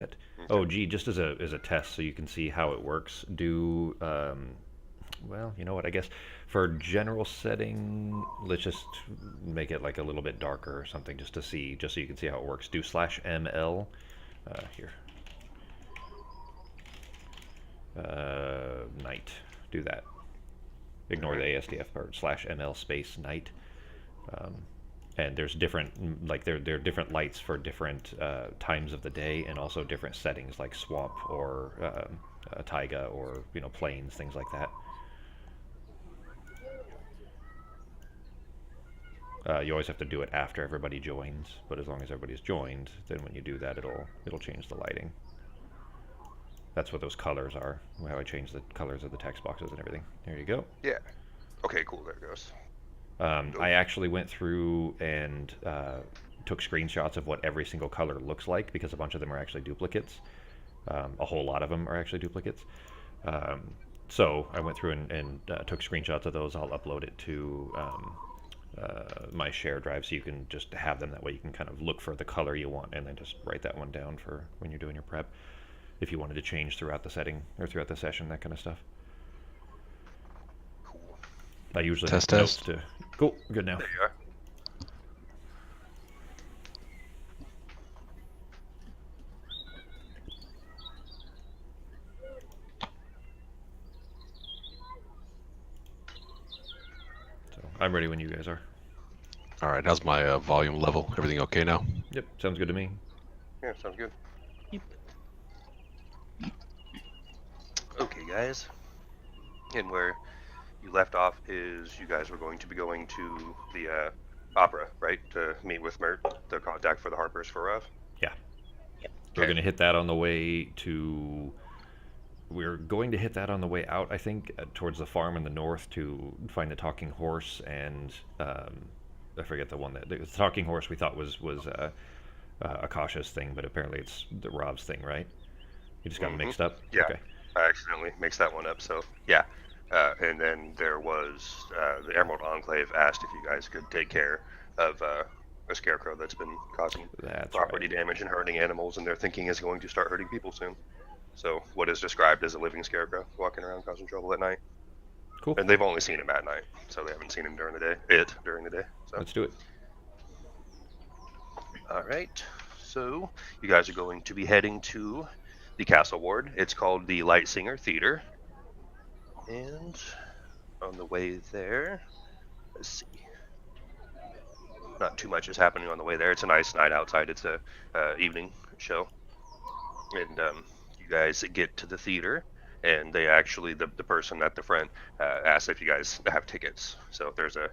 Oh, Okay. gee, just as a test, so you can see how it works. Do well, you know what? I guess for general setting, let's just make it like a little bit darker or something, just to see, just so you can see how it works. Do /ml here, night. Do that. All Ignore the right. ASDF part. /ml space night. Um, and there's different, like there are different lights for different times of the day, and also different settings like swamp or taiga or plains, things like that. You always have to do it after everybody joins, but as long as everybody's joined, then when you do that, it'll change the lighting. That's what those colors are. How I change the colors of the text boxes and everything. There you go. Yeah. Okay. Cool. There it goes. I Dope. actually went through and took screenshots of what every single color looks like because a bunch of them are actually duplicates. A whole lot of them are actually duplicates. Um, so I went through and took screenshots of those. I'll upload it to my share drive so you can just have them. That way you can kind of look for the color you want and then just write that one down for when you're doing your prep. If you wanted to change throughout the setting or throughout the session, that kind of stuff. Cool. I usually Test, make notes test. to. Cool, good now. There you are. So I'm ready when you guys are. All right, how's my volume level? Everything okay now? Yep, sounds good to me. Yeah. Sounds good. Yep. Okay, guys. And where you left off is you guys were going to be going to the opera, right? To meet with Mert, the contact for the Harpers for Ruff. Yeah. Yep. We're Okay. going to hit that on the way to. We're going to hit that on the way out, I think, towards the farm in the north to find the talking horse and I forget the one that the talking horse we thought was Akasha's thing, but apparently it's the Rob's thing, right? You just got Mm-hmm. mixed up. Yeah. Okay. I accidentally mixed that one up. So yeah. And then there was the Emerald Enclave asked if you guys could take care of a scarecrow that's been causing That's right. property damage and hurting animals, and they're thinking is going to start hurting people soon. So what is described as a living scarecrow walking around causing trouble at night, Cool. and they've only seen him at night, so they haven't seen him during the day. It during the day. So Let's do it. all right. So you guys are going to be heading to the castle ward. It's called the Light Singer Theater, and on the way there, let's see. Not too much is happening on the way there. It's a nice night outside. It's a evening show, and you guys get to the theater, and they actually the person at the front asks if you guys have tickets. So there's a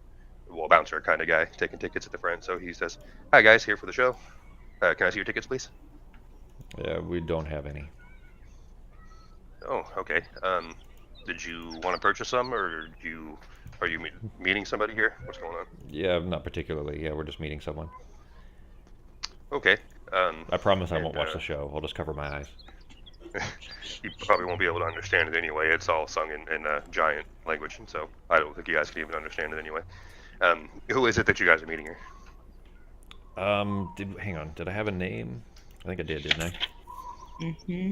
bouncer kind of guy taking tickets at the front. So he says, "Hi guys, here for the show. Can I see your tickets, please?" Yeah, we don't have any. Oh, okay. Did you want to purchase some, or are you meeting somebody here? What's going on? Yeah, not particularly. Yeah, we're just meeting someone. Okay. I promise I won't And watch the show. I'll just cover my eyes. you probably won't be able to understand it anyway. It's all sung in giant language, and so I don't think you guys can even understand it anyway. Who is it that you guys are meeting here? Hang on. Did I have a name? I think I did, didn't I? Mm-hmm.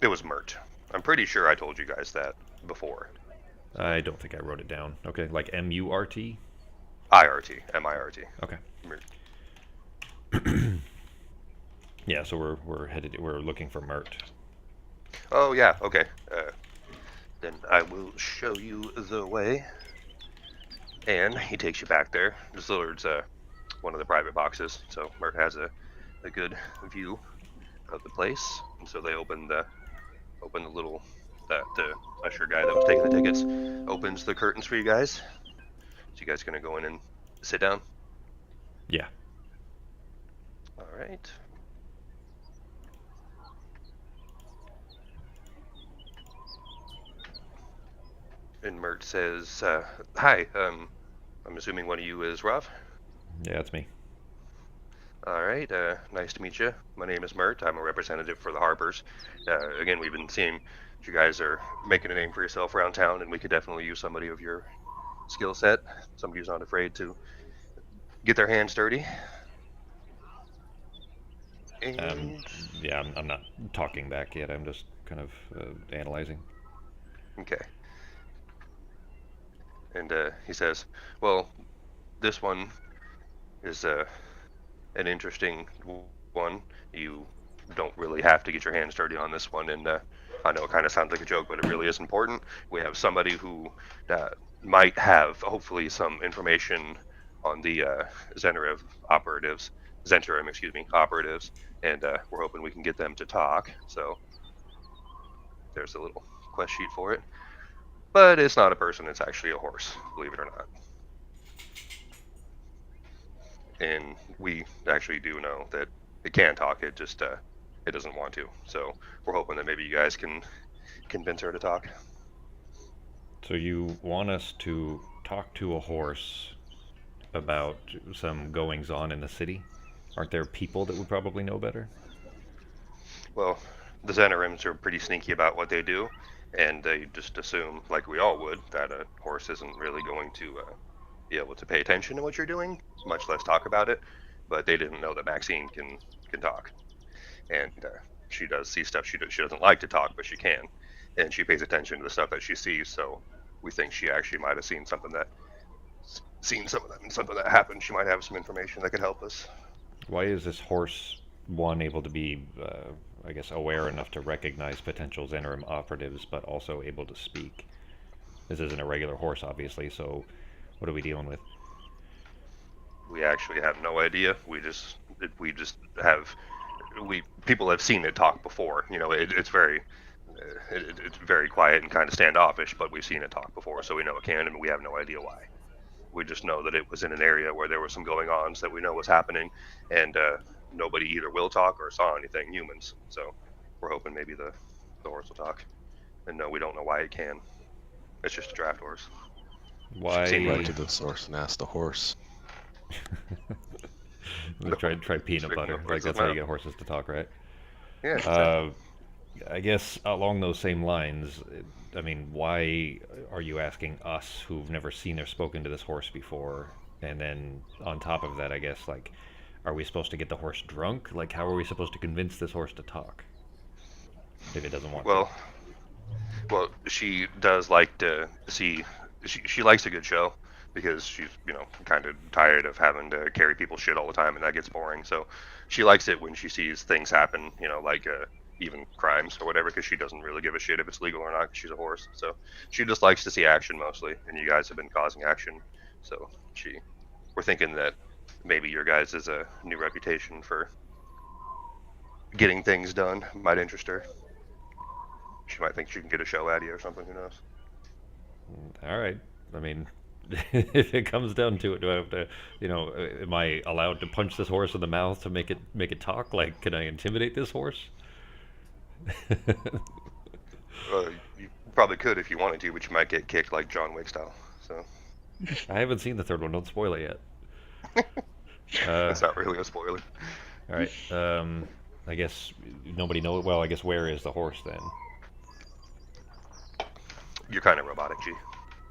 It was Mert. I'm pretty sure I told you guys that before. I don't think I wrote it down. Okay, like MURT. IRT, MIRT. Okay. Mert. Yeah, so we're headed. We're looking for Mert. Oh yeah, okay. Then I will show you the way. And he takes you back there. This Lillard's one of the private boxes, so Mert has a good view of the place. And so they open the little the usher guy that was taking the tickets opens the curtains for you guys. So you guys gonna go in and sit down? Yeah. All right. And Mert says, "Hi. I'm assuming one of you is Rav. Yeah, it's me. All right. Nice to meet you. My name is Mert. I'm a representative for the Harpers. Again, we've been seeing you guys are making a name for yourself around town, and we could definitely use somebody of your skill set. Somebody who's not afraid to get their hands dirty." And Yeah, I'm not talking back yet. I'm just kind of analyzing. okay. And he says, "Well, this one is an interesting one. You don't really have to get your hands dirty on this one, and I know it kind of sounds like a joke, but it really is important. We have somebody who uh, might have, hopefully, some information on the Zentarim operatives, Zentarim, excuse me, operatives, and we're hoping we can get them to talk. So there's a little quest sheet for it, but it's not a person; it's actually a horse, believe it or not. And we actually do know that it can talk. It just it doesn't want to. So we're hoping that maybe you guys can convince her to talk. So you want us to talk to a horse about some goings on in the city? Aren't there people that would probably know better? Well, the Xenarims are pretty sneaky about what they do, and they just assume, like we all would, that a horse isn't really going to be able to pay attention to what you're doing, much less talk about it. But they didn't know that Maxine can talk, and she does see stuff she doesn't like to talk, but she can, and she pays attention to the stuff that she sees. So we think she actually might have seen something that happened. She might have some information that could help us. Why is this horse one able to be, I guess, aware enough to recognize potential Zenorim operatives, but also able to speak? This isn't a regular horse, obviously. So, what are we dealing with? We actually have no idea. We just have people have seen it talk before. You know, it's very it's very quiet and kind of standoffish, but we've seen it talk before, so we know it can, and we have no idea why. We just know that it was in an area where there was some going on that we know was happening, and nobody either will talk or saw anything humans. So we're hoping maybe the horse will talk. And no, we don't know why it can. It's just a draft horse. Why? Right to the source and ask the horse. Try peanut butter. Like that's how you get horses to talk, right? Yeah. Exactly. I guess along those same lines, I mean, why are you asking us who've never seen or spoken to this horse before? And then on top of that, I guess, like, are we supposed to get the horse drunk? Like, how are we supposed to convince this horse to talk if it doesn't want Well, well, she does like to see. She likes a good show because she's kind of tired of having to carry people's shit all the time, and that gets boring. So she likes it when she sees things happen, like even crimes or whatever, because she doesn't really give a shit if it's legal or not. 'Cause she's a horse, so she just likes to see action mostly. And you guys have been causing action, so we're thinking that maybe your guys' is a new reputation for getting things done might interest her. She might think she can get a show out of you or something. Who knows? to? All right. I mean, if it comes down to it, do I have to, am I allowed to punch this horse in the mouth to make it talk? Like, can I intimidate this horse? You probably could if you wanted to, but you might get kicked like John Wick style. So I haven't seen the third one. Don't spoil it yet. that's not really a spoiler. All right. I guess nobody knows. Well, I guess where is the horse then? You're kind of robotic, G.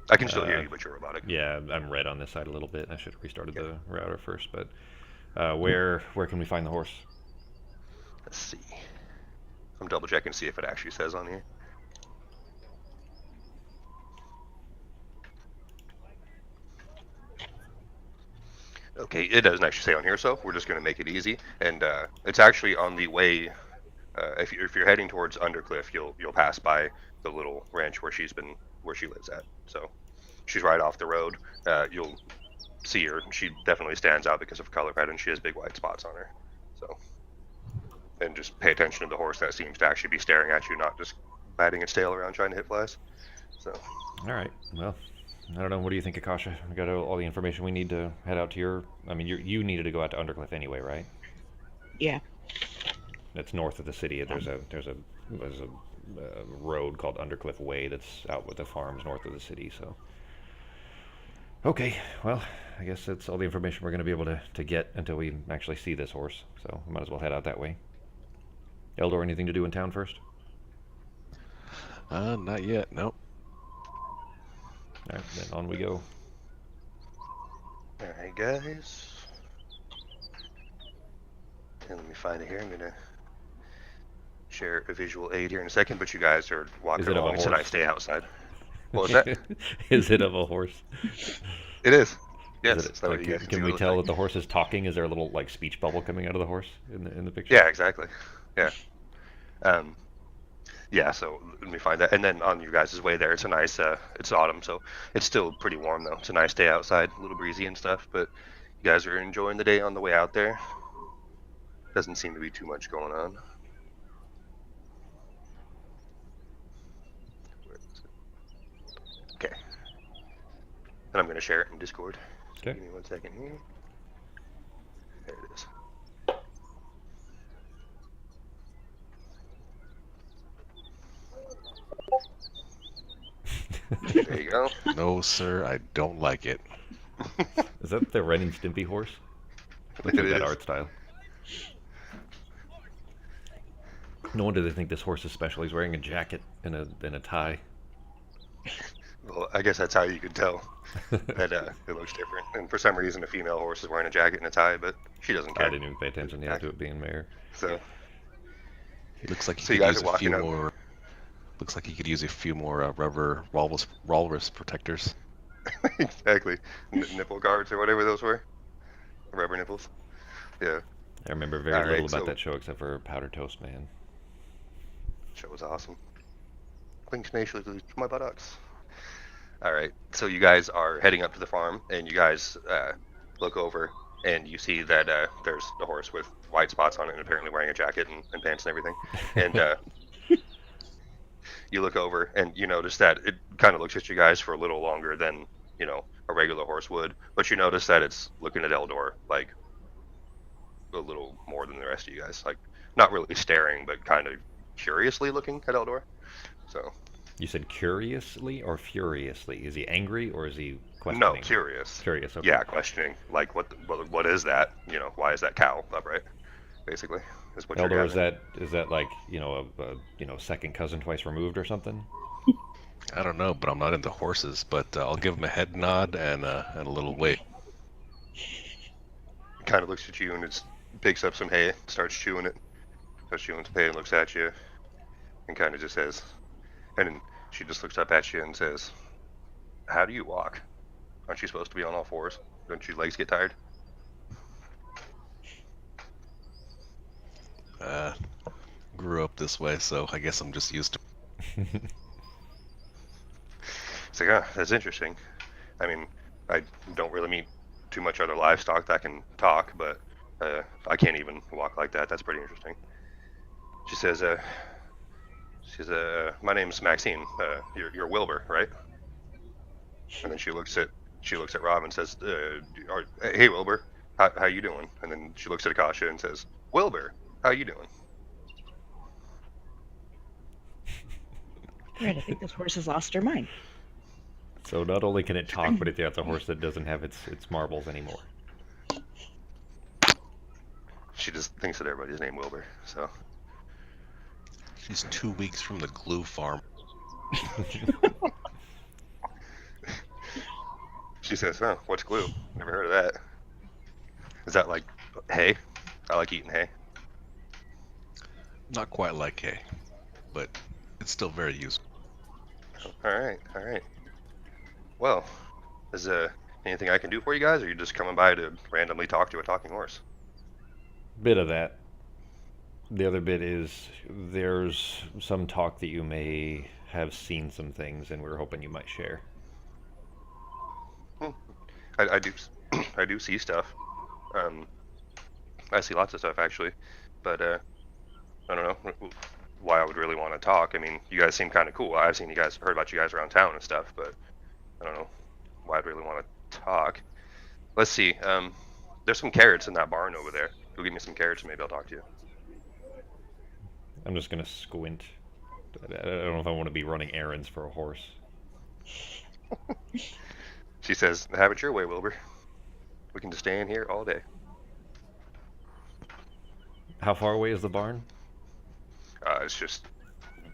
I can still hear you, but you're robotic. Yeah, I'm red on this side a little bit. I should have restarted the router first. But where can we find the horse? Let's see. I'm double checking to see if it actually says on here. Okay, it doesn't actually say on here, so we're just going to make it easy. And it's actually on the way. If you're heading towards Undercliff, you'll pass by the little ranch where she lives at. So she's right off the road. You'll see her. She definitely stands out because of her color pattern. She has big white spots on her. So, and just pay attention to the horse that seems to actually be staring at you, not just batting its tail around trying to hit flies. So. All right. Well, I don't know. What do you think, Akasha? We got all the information we need to head out to your. I mean, you needed to go out to Undercliff anyway, right? Yeah. It's north of the city. There's a road called Undercliff Way that's out with the farms north of the city. So. Okay. Well, I guess that's all the information we're going to be able to get until we actually see this horse. So we might as well head out that way. Eldor, anything to do in town first? Not yet. Nope. All right, then on we go. All right, guys. And let me find it here. I'm gonna share a visual aid here in a second, but you guys are walking Is it of a along. It's a nice horse? day outside. What was that? Is it of a horse? It is. Is Yes. it So like, you guys can see can what we it looks tell like. that the horse is talking? Is there a little like speech bubble coming out of the horse in the picture? Yeah, exactly. Yeah. Um, yeah, so let me find that. And then on you guys' way there, it's a nice, it's autumn, so it's still pretty warm though. It's a nice day outside, a little breezy and stuff, but you guys are enjoying the day on the way out there. Doesn't seem to be too much going on. Where is it? Okay. And I'm going to share it in Discord. So Okay. give me 1 second here. There it is. There you go. No, sir, I don't like it. Is that the Ren and Stimpy horse? Looks It like that is. art style. No wonder they think this horse is special. He's wearing a jacket and a tie. Well, I guess that's how you could tell that it looks different. And for some reason, a female horse is wearing a jacket and a tie, but she doesn't I care. didn't even pay attention to it being mayor. So, Looks like So he you could guys use are a few walking up. more. Looks like he could use a few more rubber walrus protectors. exactly. Nipple guards or whatever those were. Rubber nipples. Yeah, I remember very Alright, little about so- that show except for Powder Toast Man. show was awesome. Cling tenaciously to my buttocks. All right, so you guys are heading up to the farm, and you guys look over, and you see that there's the horse with white spots on it, and apparently wearing a jacket and pants and everything. And you look over, and you notice that it kind of looks at you guys for a little longer than a regular horse would. But you notice that it's looking at Eldor like a little more than the rest of you guys, like not really staring, but kind of curiously looking at Eldor. So. You said curiously or furiously? Is he angry or is he questioning? No, curious. Curious. Okay. Yeah, questioning. Like, what is that? Why is that cow upright? Basically, is what you're Eldor, gathering. is that like a second cousin twice removed or something? I don't know, but I'm not into horses. But I'll give him a head nod and a little wave. Kind of looks at you and it picks up some hay, starts chewing it, starts chewing some hay and looks at you, and kind of just says, and then she just looks up at you and says, "How do you walk? Aren't you supposed to be on all fours? Don't your legs get tired?" Grew up this way, so I guess I'm just used to. It's like, that's interesting. I mean, I don't really meet too much other livestock that can talk, but I can't even walk like that. That's pretty interesting. She says, my name's Maxine. You're Wilbur, right? And then she looks at Rob and says, hey Wilbur, how you doing? And then she looks at Akasha and says, Wilbur, how you doing? Right, I think this horse has lost her mind. So not only can it talk, but it's a horse that doesn't have its marbles anymore. She just thinks that everybody's named Wilbur. So She's 2 weeks from the glue farm. she says, "Oh, what's glue? Never heard of that. Is that like hay? I like eating hay." Not quite like hay, but it's still very useful. All right. Well, is anything I can do for you guys, or are you just coming by to randomly talk to a talking horse? Bit of that. The other bit is there's some talk that you may have seen some things, and we're hoping you might share. I do I do see stuff. I see lots of stuff actually, but I don't know why I would really want to talk. I mean, you guys seem kind of cool. I've seen heard about you guys around town and stuff, but I don't know why I'd really want to talk. Let's see. There's some carrots in that barn over there. Go give me some carrots and maybe I'll talk to you. I'm just gonna squint. I don't know if I want to be running errands for a horse. She says, "Have it your way, Wilbur. We can just stay in here all day." How far away is the barn? It's just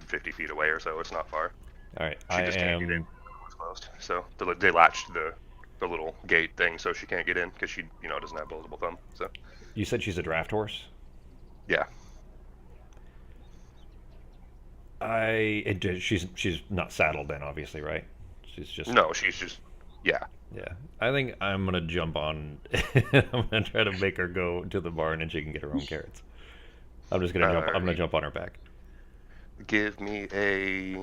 50 feet away or so. It's not far. All right, She I just can't get in. am. It's closed. So they latched the little gate thing so she can't get in because she doesn't have opposable thumb. So You said she's a draft horse. Yeah. She's not saddled then, obviously, right? She's just No, she's just. Yeah. yeah. I think I'm gonna jump on. I'm gonna try to make her go to the barn and she can get her own carrots. I'm just gonna jump. I'm gonna Alright. jump on her back. Give me a.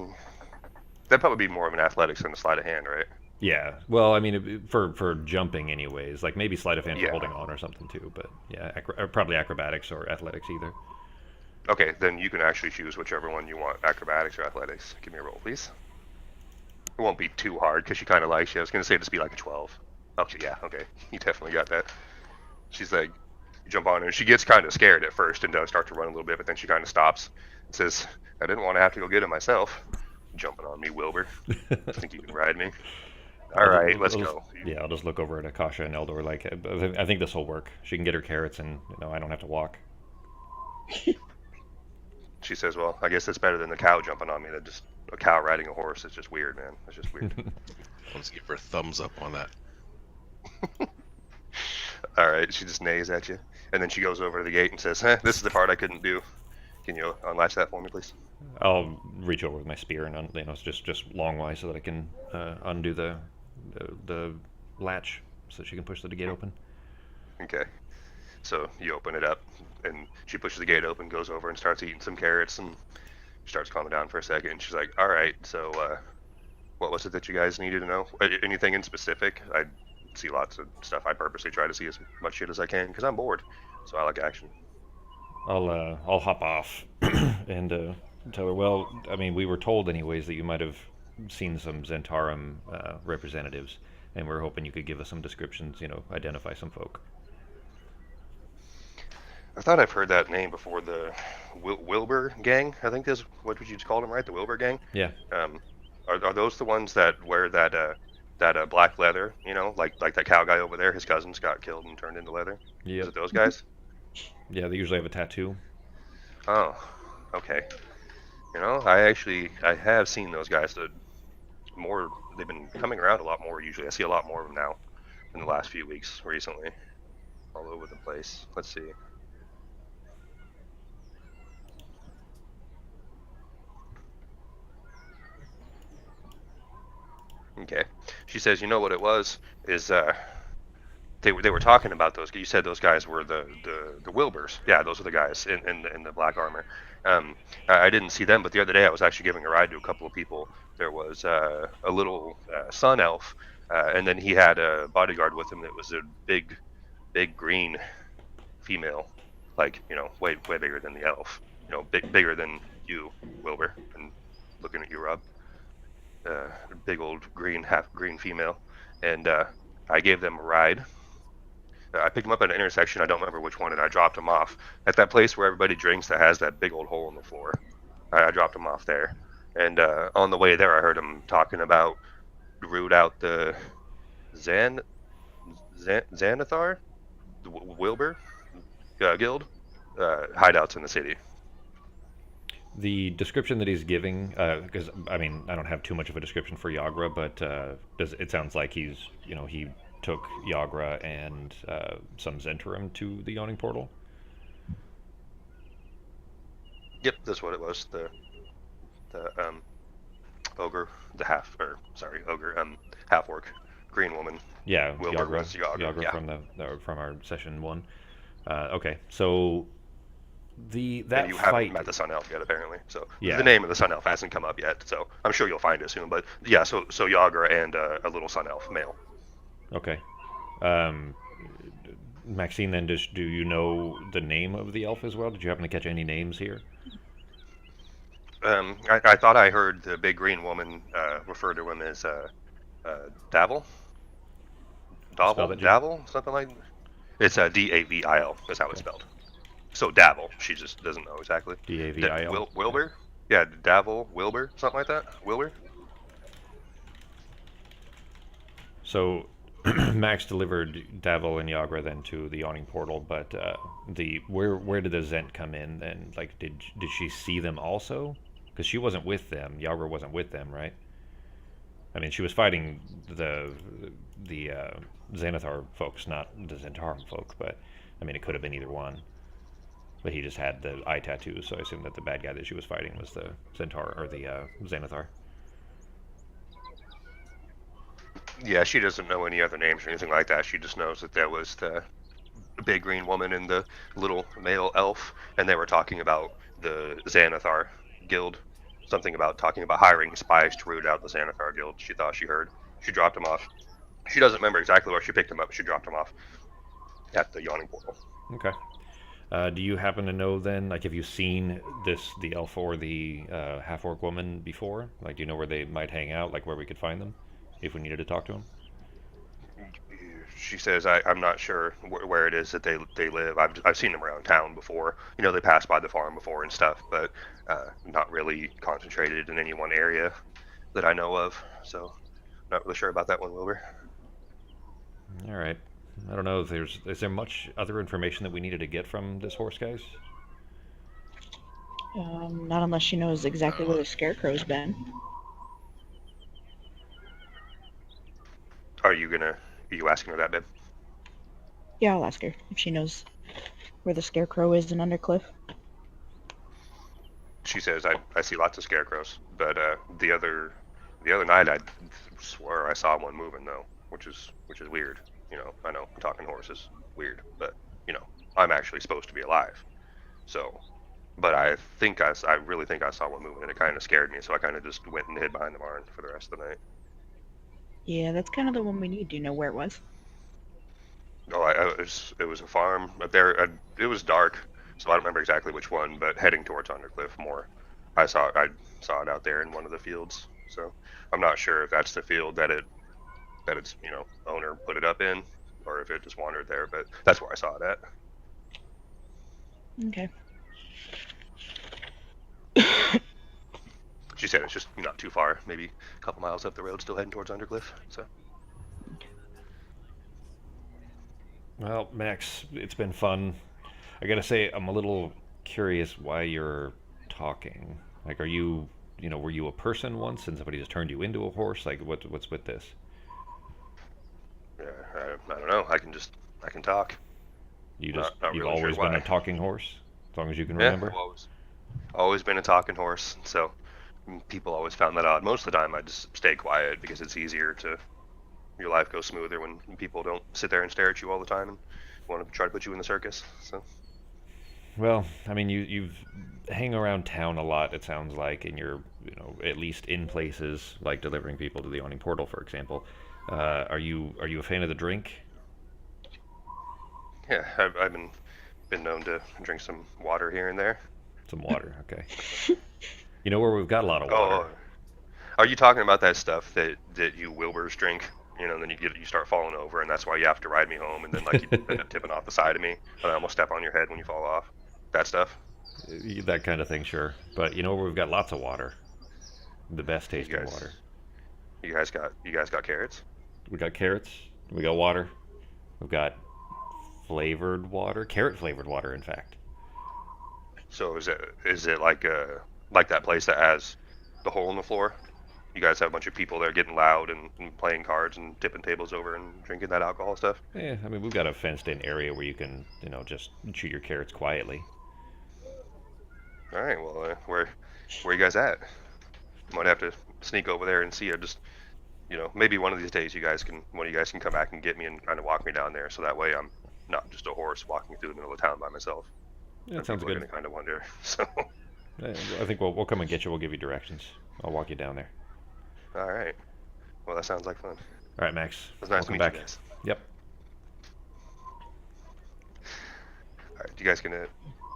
That'd probably be more of an athletics than a sleight of hand, right? Yeah. Well, I mean, for jumping, anyways. Like maybe sleight of hand for Yeah. holding on or something too. But yeah, or probably acrobatics or athletics either. Okay, then you can actually choose whichever one you want, acrobatics or athletics. Give me a roll, please. It won't be too hard because she kind of likes you. I was gonna say just be like a 12. Okay, yeah, okay, you definitely got that. She's like, you jump on her, and she gets kind of scared at first and does start to run a little bit, but then she kind of stops and says, "I didn't want to have to go get him myself. Jumping on me, Wilbur. Think you can ride me? All right, let's go." Yeah, I'll just look over at Akasha and Eldor. Like, I think this will work. She can get her carrots, and I don't have to walk. She says, "Well, I guess it's better than the cow jumping on me. That just a cow riding a horse. It's just weird, man. It's just weird." Let's give her a thumbs up on that. All right, she just neighs at you, and then she goes over to the gate and says, "This is the part I couldn't do. Can you unlatch that for me, please?" I'll reach over with my spear and it's just longwise so that I can undo the latch so she can push the gate open. Okay. So you open it up, and she pushes the gate open, goes over and starts eating some carrots, and starts calming down for a second. And she's like, "All right, so what was it that you guys needed to know? Anything in specific? I see lots of stuff. I purposely try to see as much shit as I can because I'm bored, so I like action." I'll hop off and tell her. Well, I mean, we were told anyways that you might have seen some Zentarum representatives, and we're hoping you could give us some descriptions. Identify some folk. I thought I've heard that name before. The Wilbur gang, I think is what you just called them, right? The Wilbur gang. Yeah. Are those the ones that wear that black leather? Like that cow guy over there. His cousins got killed and turned into leather. Yeah. Is it those guys? Yeah, they usually have a tattoo. Oh, okay. I have seen those guys. They've been coming around a lot more. Usually, I see a lot more of them now in the last few weeks recently, all over the place. Let's see. Okay. She says, "You know what it was? Is they were talking about those. You said those guys were the Wilburs. Yeah, those are the guys in the black armor. I didn't see them, but the other day I was actually giving a ride to a couple of people. There was a little sun elf, and then he had a bodyguard with him that was a big green female, like way bigger than the elf. Bigger than you, Wilbur, and looking at you, Rob. Big old half green female, and I gave them a ride. I picked them up at an intersection. I don't remember which one, and I dropped them off at that place where everybody drinks that has that big old hole in the floor. I dropped them off there, and on the way there, I heard them talking about root out the Xanathar, the Wilbur guild hideouts in the city. The description that he's giving, because I mean, I don't have too much of a description for Yagra, but it sounds like he took Yagra and some Zentarum to the yawning portal. Yep, that's what it was. The ogre, half orc, green woman. Yeah, Wilbur Yagra, was Yagra, yeah. from our session 1. Okay, so that and you fight. haven't met the Sun Elf yet, apparently. So Yeah. the name of the Sun Elf hasn't come up yet. So I'm sure you'll find it soon. But yeah, so Yagra and a little Sun Elf male. Okay. Maxine, then, do you know the name of the elf as well? Did you happen to catch any names here? I thought I heard the big green woman refer to him as Davil. Spell it, Jim. Davil, something like. It's Davil. That's how it's spelled. So Davil. She just doesn't know exactly. Davil. Wilbur. Yeah, Davil, Wilbur, something like that. Wilbur. So Max delivered Davil and Yagra then to the yawning portal, but where did the Zent come in then? Like, did she see them also? Because she wasn't with them. Yagra wasn't with them, right? I mean, she was fighting the Xanathar folks, not the Zentarum folk. But I mean, it could have been either one. But he just had the eye tattoos, so I assume that the bad guy that she was fighting was the Centaur, or the Xanathar. Yeah, she doesn't know any other names or anything like that. She just knows that there was the big green woman and the little male elf, and they were talking about the Xanathar guild. Something about talking about hiring spies to root out the Xanathar guild. She thought she heard. She dropped him off. She doesn't remember exactly where she picked him up. She dropped him off at the yawning portal. Okay. Do you happen to know then, like, have you seen the elf or the half-orc woman before? Like, do you know where they might hang out, like where we could find them, if we needed to talk to them? She says, I'm not sure where it is that they live. I've seen them around town before. You know, they passed by the farm before and stuff, but not really concentrated in any one area that I know of. So, not really sure about that one, Wilbur. All right. I don't know if is there much other information that we needed to get from this horse, guys? Not unless she knows exactly where the scarecrow's been. Are you asking her that, babe? Yeah, I'll ask her if she knows where the scarecrow is in Undercliff. She says, I see lots of scarecrows, but the other night I swear I saw one moving though, which is weird. You know, I know talking horse is weird, but you know, I'm actually supposed to be alive. So, but I really think I saw one moving, and it kind of scared me. So I kind of just went and hid behind the barn for the rest of the night. Yeah, that's kind of the one we need. Do you know where it was? Oh, it was a farm up there. It was dark, so I don't remember exactly which one, but heading towards Undercliff more. I saw it out there in one of the fields. So I'm not sure if that's the field that its owner put it up in, or if it just wandered there. But that's where I saw it at. Okay. She said it's just not too far, maybe a couple miles up the road, still heading towards Undercliff. So. Well, Max, it's been fun. I gotta say, I'm a little curious why you're talking. Like, were you a person once and somebody just turned you into a horse? Like, what's with this? Yeah, I don't know. I can talk. You've Really always sure been why. a talking horse, as long as you can Yeah, remember. I've always been a talking horse. So people always found that odd. Most of the time, I just stay quiet because it's easier to. Your life goes smoother when people don't sit there and stare at you all the time and want to try to put you in the circus. So. Well, I mean, you've hang around town a lot. It sounds like, and you're at least in places like delivering people to the Yawning Portal, for example. Are you a fan of the drink? Yeah, I've been known to drink some water here and there. Some water, okay. You know where we've got a lot of water? Oh, are you talking about that stuff that you Wilbur's drink? Then you start falling over, and that's why you have to ride me home, and then like you end up tipping off the side of me, and I almost step on your head when you fall off. That stuff. That kind of thing, sure. But you know where we've got lots of water? The best tasting guys- water. You guys got carrots? We got carrots. We got water. We've got flavored water, carrot flavored water, in fact. So is it like that place that has the hole in the floor? You guys have a bunch of people there getting loud and playing cards and tipping tables over and drinking that alcohol stuff? Yeah, I mean, we've got a fenced-in area where you can, just chew your carrots quietly. All right. Well, where you guys at? Might have to sneak over there and see it. Just maybe one of these days one of you guys can come back and get me and kind of walk me down there, so that way I'm not just a horse walking through the middle of town by myself. Yeah, that And sounds people are good. gonna kind of wonder. So. I think we'll come and get you. We'll give you directions. I'll walk you down there. All right. Well, that sounds like fun. All right, Max. It was nice Welcome to meet back. you guys. Yep. All right. You guys gonna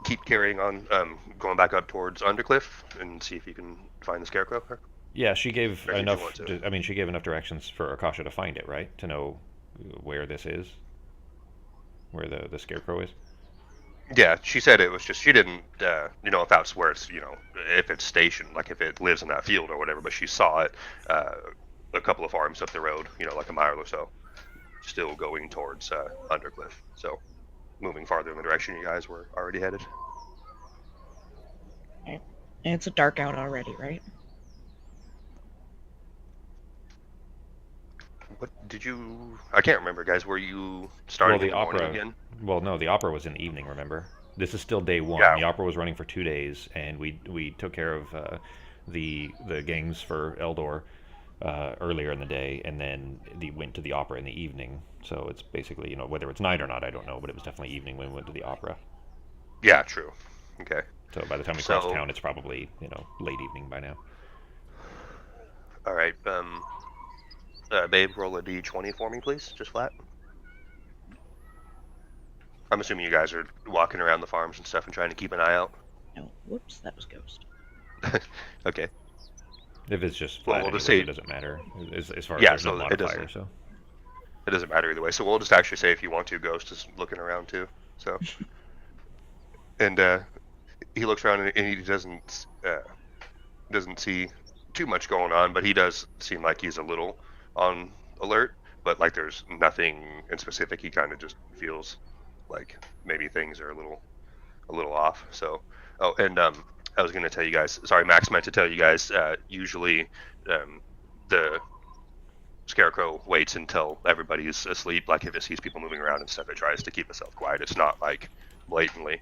keep carrying on, going back up towards Undercliff and see if you can find the scarecrow? Yeah, she gave Or did you enough. want to? I mean, she gave enough directions for Akasha to find it, right? To know where this is, where the scarecrow is. Yeah, she said it was just she didn't, if that's where it's, if it's stationed, like if it lives in that field or whatever. But she saw it a couple of farms up the road, like a mile or so, still going towards Undercliff. So moving farther in the direction you guys were already headed. And it's dark out already, right? What did you? I can't remember, guys. Were you starting Well, in the the morning opera. again? Well, no, the opera was in the evening. Remember? This is still day one. Yeah. The opera was running for 2 days, and we took care of the gangs for Eldor earlier in the day, and then went to the opera in the evening. So it's basically, whether it's night or not, I don't know, but it was definitely evening when we went to the opera. Yeah, true. Okay. So by the time we cross town, it's probably late evening by now. All right. Babe, roll a d20 for me, please. Just flat. I'm assuming you guys are walking around the farms and stuff and trying to keep an eye out. No, whoops, that was Ghost. Okay. If it's just Well, flat, we'll just anyways, say- it doesn't matter as far as Yeah, there's no so it modifier. doesn't- So It doesn't matter either way. So we'll just actually say if you want to, Ghost is looking around too. So, and he looks around and he doesn't see too much going on, but he does seem like he's a little on alert. But like there's nothing in specific. He kind of just feels like maybe things are a little off. So, oh, and I was going to tell you guys. Sorry, Max meant to tell you guys. Usually, the Scarecrow waits until everybody's asleep. Like if it sees people moving around and stuff, it tries to keep itself quiet. It's not like blatantly.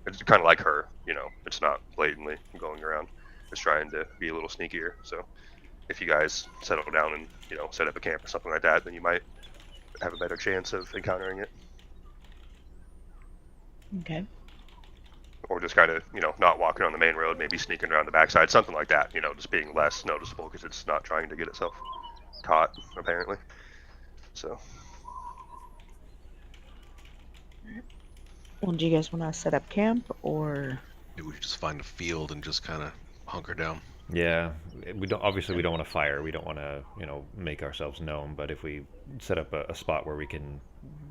It's kind of like her, It's not blatantly going around. It's trying to be a little sneakier. So if you guys settle down and set up a camp or something like that, then you might have a better chance of encountering it. Okay. Or just kind of not walking on the main road, maybe sneaking around the backside, something like that. Just being less noticeable because it's not trying to get itself caught apparently. So Well, do you guys want to set up camp, or? Maybe we should just find a field and just kind of hunker down. yeah, we don't want to fire. We don't want to make ourselves known. But if we set up a spot where we can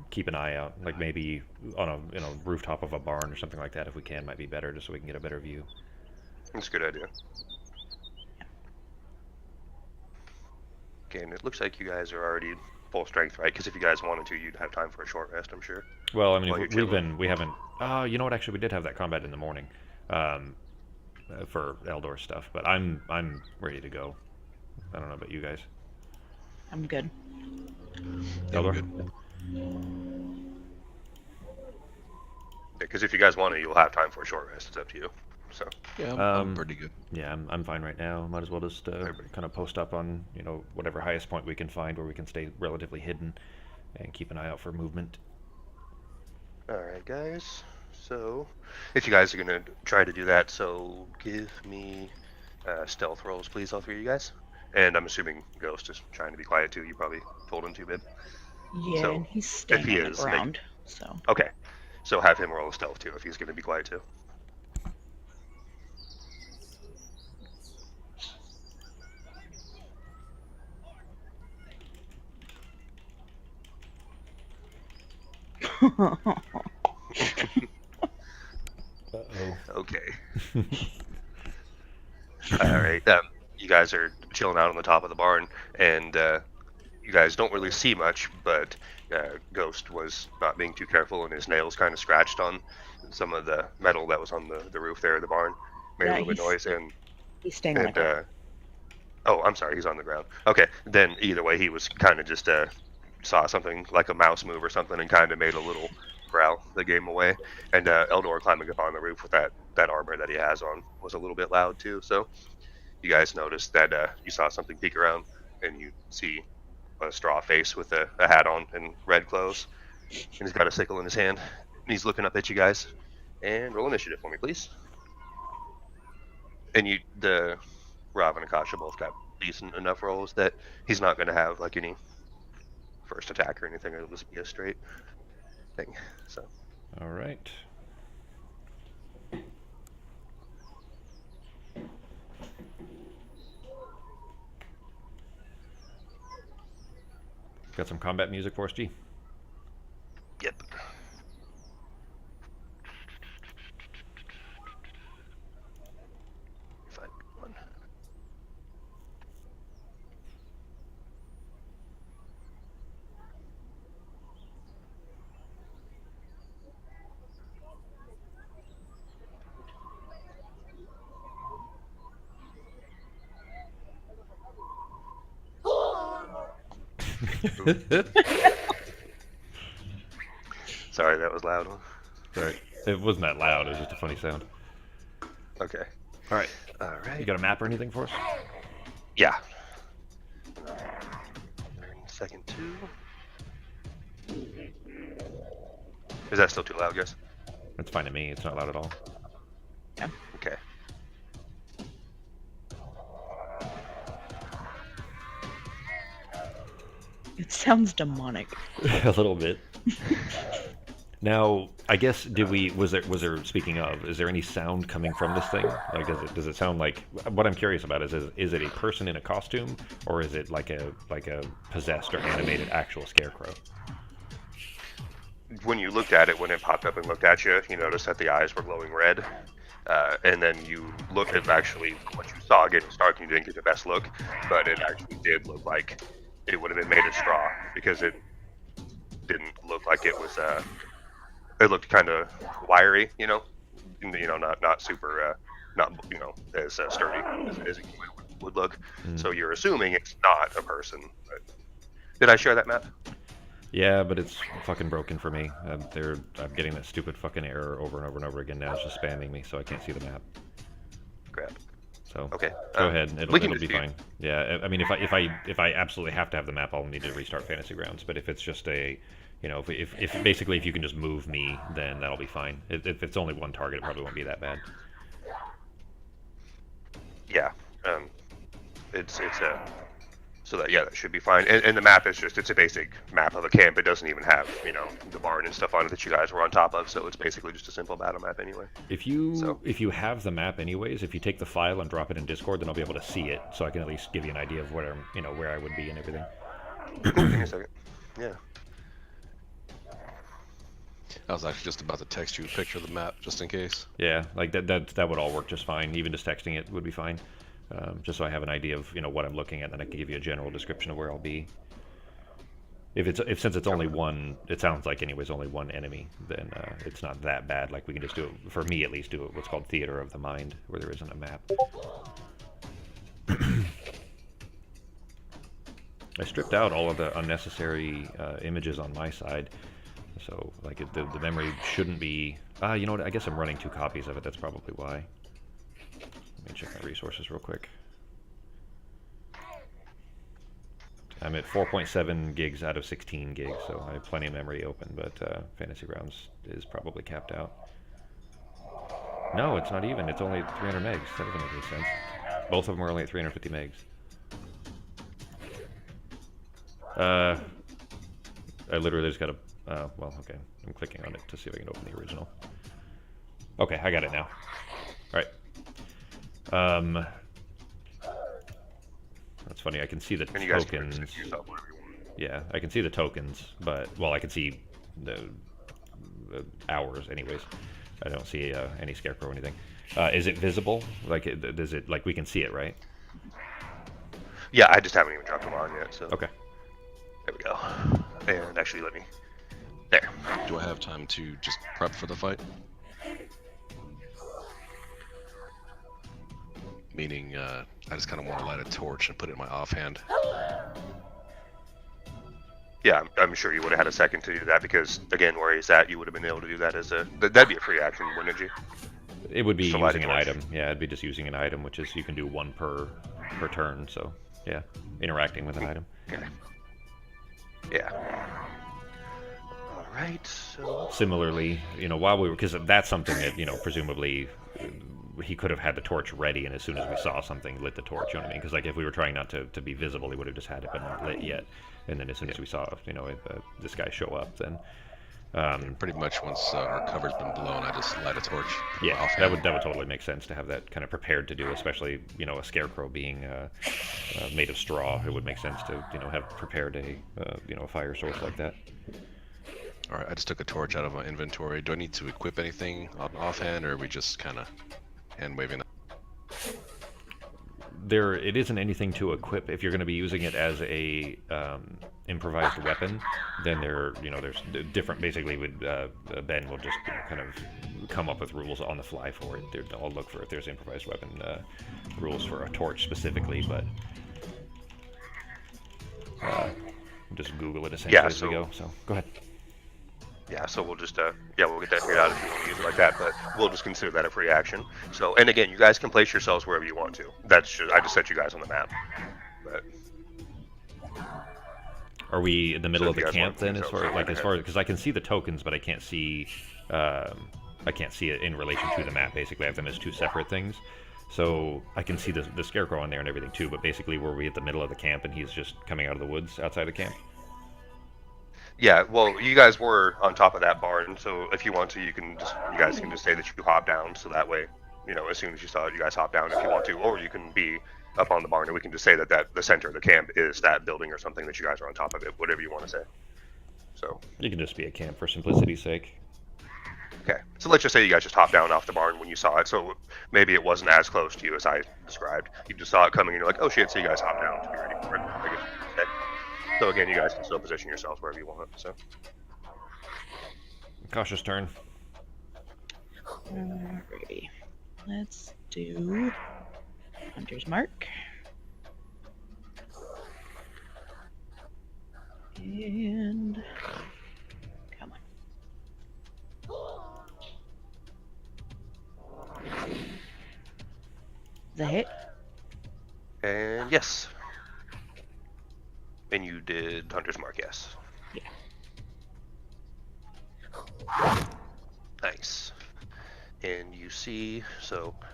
keep an eye out, like maybe on a rooftop of a barn or something like that, if we can, might be better, just so we can get a better view. that's a good idea. Okay, and it looks like you guys are already full strength, right? Because if you guys wanted to, you'd have time for a short rest, I'm sure. Well, I mean, While you're we haven't. You know what? Actually, we did have that combat in the morning, for Eldor stuff. But I'm ready to go. I don't know about you guys. I'm good. Yeah, we're Eldor? good. Because if you guys want to, you'll have time for a short rest. It's up to you. So Yeah, I'm Um, pretty good. Yeah, I'm fine right now. Might as well just kind of post up on whatever highest point we can find where we can stay relatively hidden, and keep an eye out for movement. all right, guys. So if you guys are gonna try to do that, so give me stealth rolls, please, all three of you guys. And I'm assuming Ghost is trying to be quiet too. You probably told him to, babe. Yeah, So, and he's staying he on the is, like- ground, so. Okay. So have him roll a stealth too if he's gonna be quiet too. Uh-oh. Okay. All right. You guys are chilling out on the top of the barn, and you guys don't really see much, but Ghost was not being too careful, and his nails kind of scratched on some of the metal that was on the roof there of the barn. Made Yeah, a little bit of noise, and He's staying on the ground. oh, I'm sorry, he's on the ground. Okay, then either way, he was kind of just saw something like a mouse move or something, and kind of made a little growl that gave him away. And Eldor climbing up on the roof with that armor that he has on was a little bit loud too. So you guys noticed that you saw something peek around, and you see a straw face with a hat on and red clothes, and he's got a sickle in his hand, and he's looking up at you guys. And roll initiative for me, please. And the Rav and Akasha both got decent enough rolls that he's not going to have like any first attack or anything. It'll just be a straight thing. So All right. Got some combat music for us, G? yep. Find one. Sorry, that was loud. Sorry. It wasn't that loud. It was just a funny sound. Okay. All right. All right. You got a map or anything for us? Yeah. Second two. Is that still too loud, guys? It's fine to me. It's not loud at all. Okay. It sounds demonic. A little bit. Now, I guess was there speaking of, is there any sound coming from this thing? Like does it sound like, what I'm curious about is it a person in a costume, or is it like a possessed or animated actual scarecrow? When you looked at it, when it popped up and looked at you, you noticed that the eyes were glowing red. And then you look at actually what you saw getting stark, and you didn't get the best look, but it actually did look like it would have been made of straw, because it didn't look like it was. It looked kind of wiry, not super, not as sturdy as it would look. So you're assuming it's not a person. But did I share that map? Yeah, but it's fucking broken for me. I'm getting that stupid fucking error over and over and over again now. It's just spamming me, so I can't see the map. Crap. So Okay. go ahead. It'll we can be fine. Yeah, I mean, if I absolutely have to have the map, I'll need to restart Fantasy Grounds. But if it's just a, if basically if you can just move me, then that'll be fine. If it's only one target, it probably won't be that bad. Yeah. It's so that should be fine. And the map is it's a basic map of a camp. It doesn't even have the barn and stuff on it that you guys were on top of. So it's basically just a simple battle map anyway. If you have the map anyways, if you take the file and drop it in Discord, then I'll be able to see it, so I can at least give you an idea of where I would be and everything. Give me a second. Yeah. I was actually just about to text you a picture of the map, just in case. Yeah, like that would all work just fine. Even just texting it would be fine. Just so I have an idea of what I'm looking at, then I can give you a general description of where I'll be. Since it's only one, it sounds like anyways only one enemy, then it's not that bad. Like we can just do it, for me at least, do it what's called Theater of the Mind, where there isn't a map. I stripped out all of the unnecessary images on my side, so like the memory shouldn't be. You know what? I guess I'm running 2 copies of it. That's probably why. Let me check my resources real quick. I'm at 4.7 gigs out of 16 gigs, so I have plenty of memory open, but Fantasy Grounds is probably capped out. No, it's not even. It's only 300 megs. That doesn't make any sense. Both of them are only at 350 megs. I literally just got a... well, okay. I'm clicking on it to see if I can open the original. Okay, I got it now. Alright. That's funny. I can see the tokens. Yeah, I can see the tokens, but I can see the hours, anyways. I don't see any scarecrow or anything. Is it visible? Like, does it we can see it, right? Yeah, I just haven't even dropped them on yet. So okay. There we go. And actually, let me. There. Do I have time to just prep for the fight? Meaning, I just kind of want to light a torch and put it in my offhand. Yeah, I'm sure you would have had a second to do that because, again, where he's at, you would have been able to do that as a... That'd be a free action, wouldn't it, G? It would be just using an item. Yeah, it'd be just using an item, which is you can do 1 per turn. So, yeah, interacting with an item. Okay. Yeah. All right. So. Similarly, while we were, because that's something that presumably he could have had the torch ready, and as soon as we saw something, lit the torch. You know what I mean? Because like if we were trying not to be visible, he would have just had it but not lit yet. And then as soon as we saw this guy show up, then. Pretty much once our cover's been blown, I just light a torch. Yeah, that would totally make sense to have that kind of prepared to do, especially a scarecrow being made of straw. It would make sense to have prepared a fire source like that. All right, I just took a torch out of my inventory. Do I need to equip anything offhand, or are we just kind of hand waving? It isn't anything to equip. If you're going to be using it as a improvised weapon, then there's different. Basically, Ben will just kind of come up with rules on the fly for it. I'll look for if there's improvised weapon rules for a torch specifically, but just Google it essentially as we go. So go ahead. Yeah, so we'll just we'll get that figured out if you want to use it like that, but we'll just consider that a free action. So, and again, you guys can place yourselves wherever you want to. I just set you guys on the map. But Are we in the middle So of if the you guys camp want then, to as go far somewhere as ahead. because I can see the tokens, but I can't see it in relation to the map. Basically, I have them as two separate things. So I can see the scarecrow on there and everything too. But basically, were we at the middle of the camp and he's just coming out of the woods outside the camp? yeah, well, you guys were on top of that barn, so if you want to, you guys can just say that you hop down, so that way, as soon as you saw it, you guys hop down if you want to, or you can be up on the barn, and we can just say that the center of the camp is that building or something that you guys are on top of it, whatever you want to say. So. You can just be a camp for simplicity's sake. Okay, so let's just say you guys just hopped down off the barn when you saw it, so maybe it wasn't as close to you as I described. You just saw it coming and you're like, oh shit, so you guys hop down to be ready for it, I guess you could say. So again, you guys can still position yourselves wherever you want, so. Cautious turn. Alrighty. Let's do Hunter's Mark. And come on. The hit. And yes. And you did Hunter's Mark, yes. Yeah. Nice. And you see,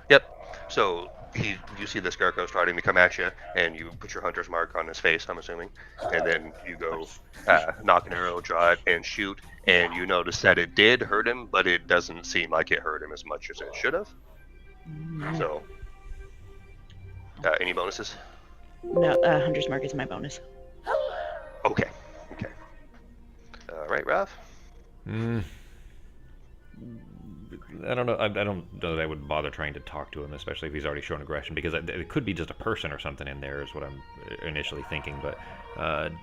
yep. So you see the scarecrow starting to come at you, and you put your Hunter's Mark on his face, I'm assuming, and then you go knock an arrow, draw it, and shoot, and you notice that it did hurt him, but it doesn't seem like it hurt him as much as it should have. So, any bonuses? No, Hunter's Mark is my bonus. Okay. All right, Ralph. I don't know. I don't know that I would bother trying to talk to him, especially if he's already shown aggression, because it could be just a person or something in there, is what I'm initially thinking. But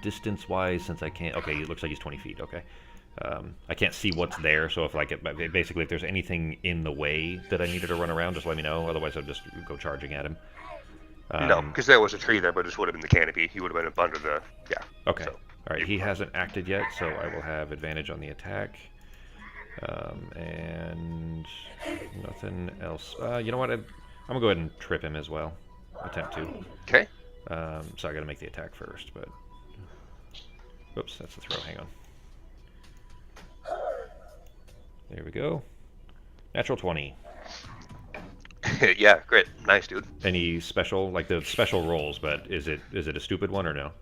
distance-wise, since I can't, okay, it looks like he's 20 feet. Okay, I can't see what's there, so if basically if there's anything in the way that I needed to run around, just let me know. Otherwise, I'll just go charging at him. No, because there was a tree there, but it would have been the canopy. He would have been up under the Okay. So, All right. He hasn't acted yet, so I will have advantage on the attack. And nothing else. You know what? I'm gonna go ahead and trip him as well. Attempt to. Okay. So I gotta make the attack first, but. Whoops, that's the throw. Hang on. There we go. Natural 20. Yeah, great. Nice, dude. Any special, like the special rolls, but is it a stupid one or no?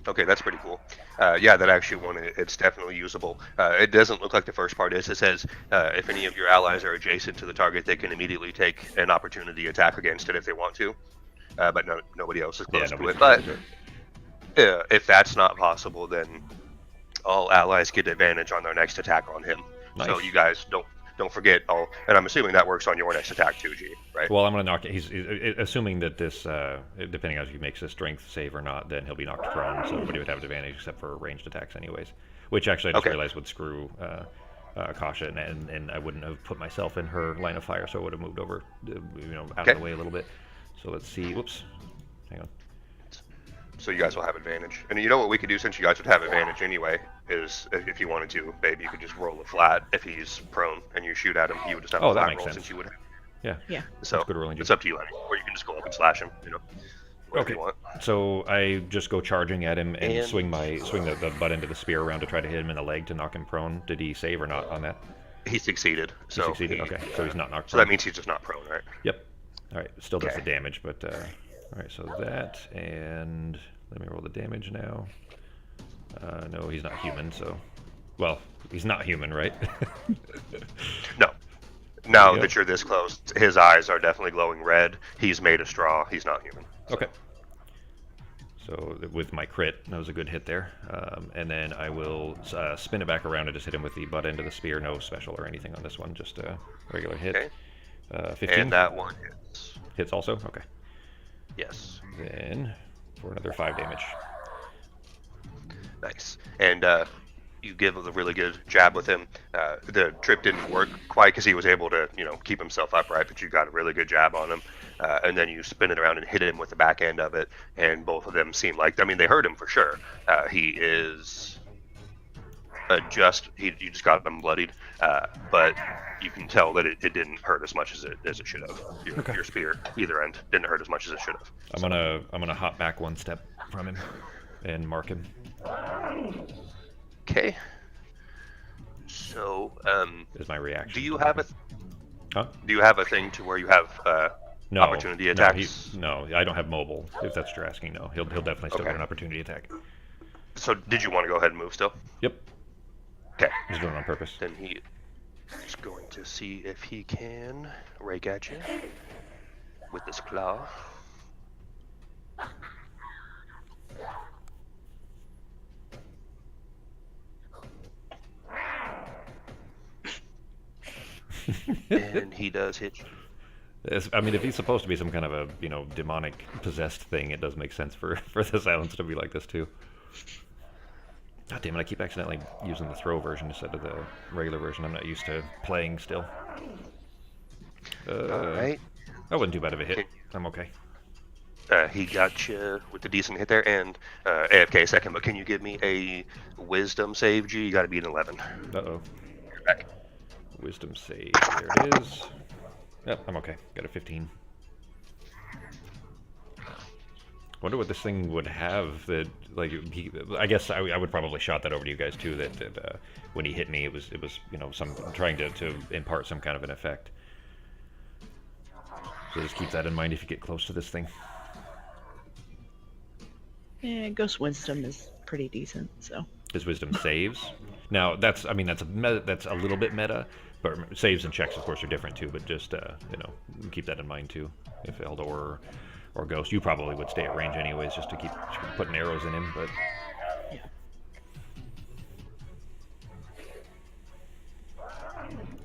Okay, that's pretty cool. Yeah, that actually one, it's definitely usable. It doesn't look like the first part is. It says if any of your allies are adjacent to the target, they can immediately take an opportunity attack against it if they want to. But nobody else is close to it. But if that's not possible, then all allies get advantage on their next attack on him. Nice. So you guys don't forget all, and I'm assuming that works on your next attack too, G, right? Well, I'm going to knock it. He's assuming that this, depending on if he makes a strength save or not, then he'll be knocked prone, so nobody would have advantage except for ranged attacks anyways. Which actually I just realized would screw Kasha, and I wouldn't have put myself in her line of fire, so I would have moved over, out of the way a little bit. So let's see. Whoops. Hang on. So you guys will have advantage. And you know what we could do, since you guys would have advantage anyway, is if you wanted to, babe, you could just roll it flat. If he's prone and you shoot at him, you would just have a that flat makes roll sense. since you would have. Yeah. So That's good rolling, it's up to you, honey. Or you can just go up and slash him, whatever you want. So I just go charging at him and swing the butt end of the spear around to try to hit him in the leg to knock him prone. Did he save or not on that? He succeeded. He succeeded? Okay, so he's not knocked So prone. that means he's just not prone, right? Yep. All right, still does Okay. the damage, but all right. So that, and let me roll the damage now. No, he's not human. So, well, he's not human, right? No. Now Yep. that you're this close, his eyes are definitely glowing red. He's made of straw. He's not human. Okay. So with my crit, that was a good hit there. And then I will spin it back around and just hit him with the butt end of the spear. No special or anything on this one, just a regular hit. Okay. 15. And that one hits. Hits also? Okay. Yes. Then for another 5 damage. Nice. And you give a really good jab with him. The trip didn't work quite because he was able to, keep himself upright, but you got a really good jab on him. And then you spin it around and hit him with the back end of it, and both of them seem like, they hurt him for sure. He is you just got him bloodied, but you can tell that it didn't hurt as much as it should have. Your spear, either end, didn't hurt as much as it should have. I'm gonna hop back one step from him and mark him. Okay. So, Is my reaction. do you have Huh? Do you have a thing to where you have No. opportunity attacks? No, I don't have mobile. If that's what you're asking, no. He'll definitely still Okay. get an opportunity attack. So, did you want to go ahead and move still? Yep. Okay. He's doing it on purpose. Then he is going to see if he can rake at you with this claw. And he does hit you. If he's supposed to be some kind of a demonic possessed thing, it does make sense for the silence to be like this too. God damn it! I keep accidentally using the throw version instead of the regular version. I'm not used to playing still. Alright. That wasn't too bad of a hit. I'm okay. He got you with a decent hit there, and AFK second, but can you give me a wisdom save, G? You gotta be an 11. Uh-oh. You're back. Wisdom save. There it is. Yep, I'm okay. Got a 15. Wonder what this thing would have that, like, I guess I would probably shout that over to you guys too, that when he hit me, it was some trying to impart some kind of an effect. So just keep that in mind if you get close to this thing. Yeah, Ghost Wisdom is pretty decent, so. His wisdom saves. Now that's a little bit meta, but saves and checks of course are different too. But just keep that in mind too. If Eldor or Ghost, you probably would stay at range anyways, just to keep putting arrows in him. But Yeah.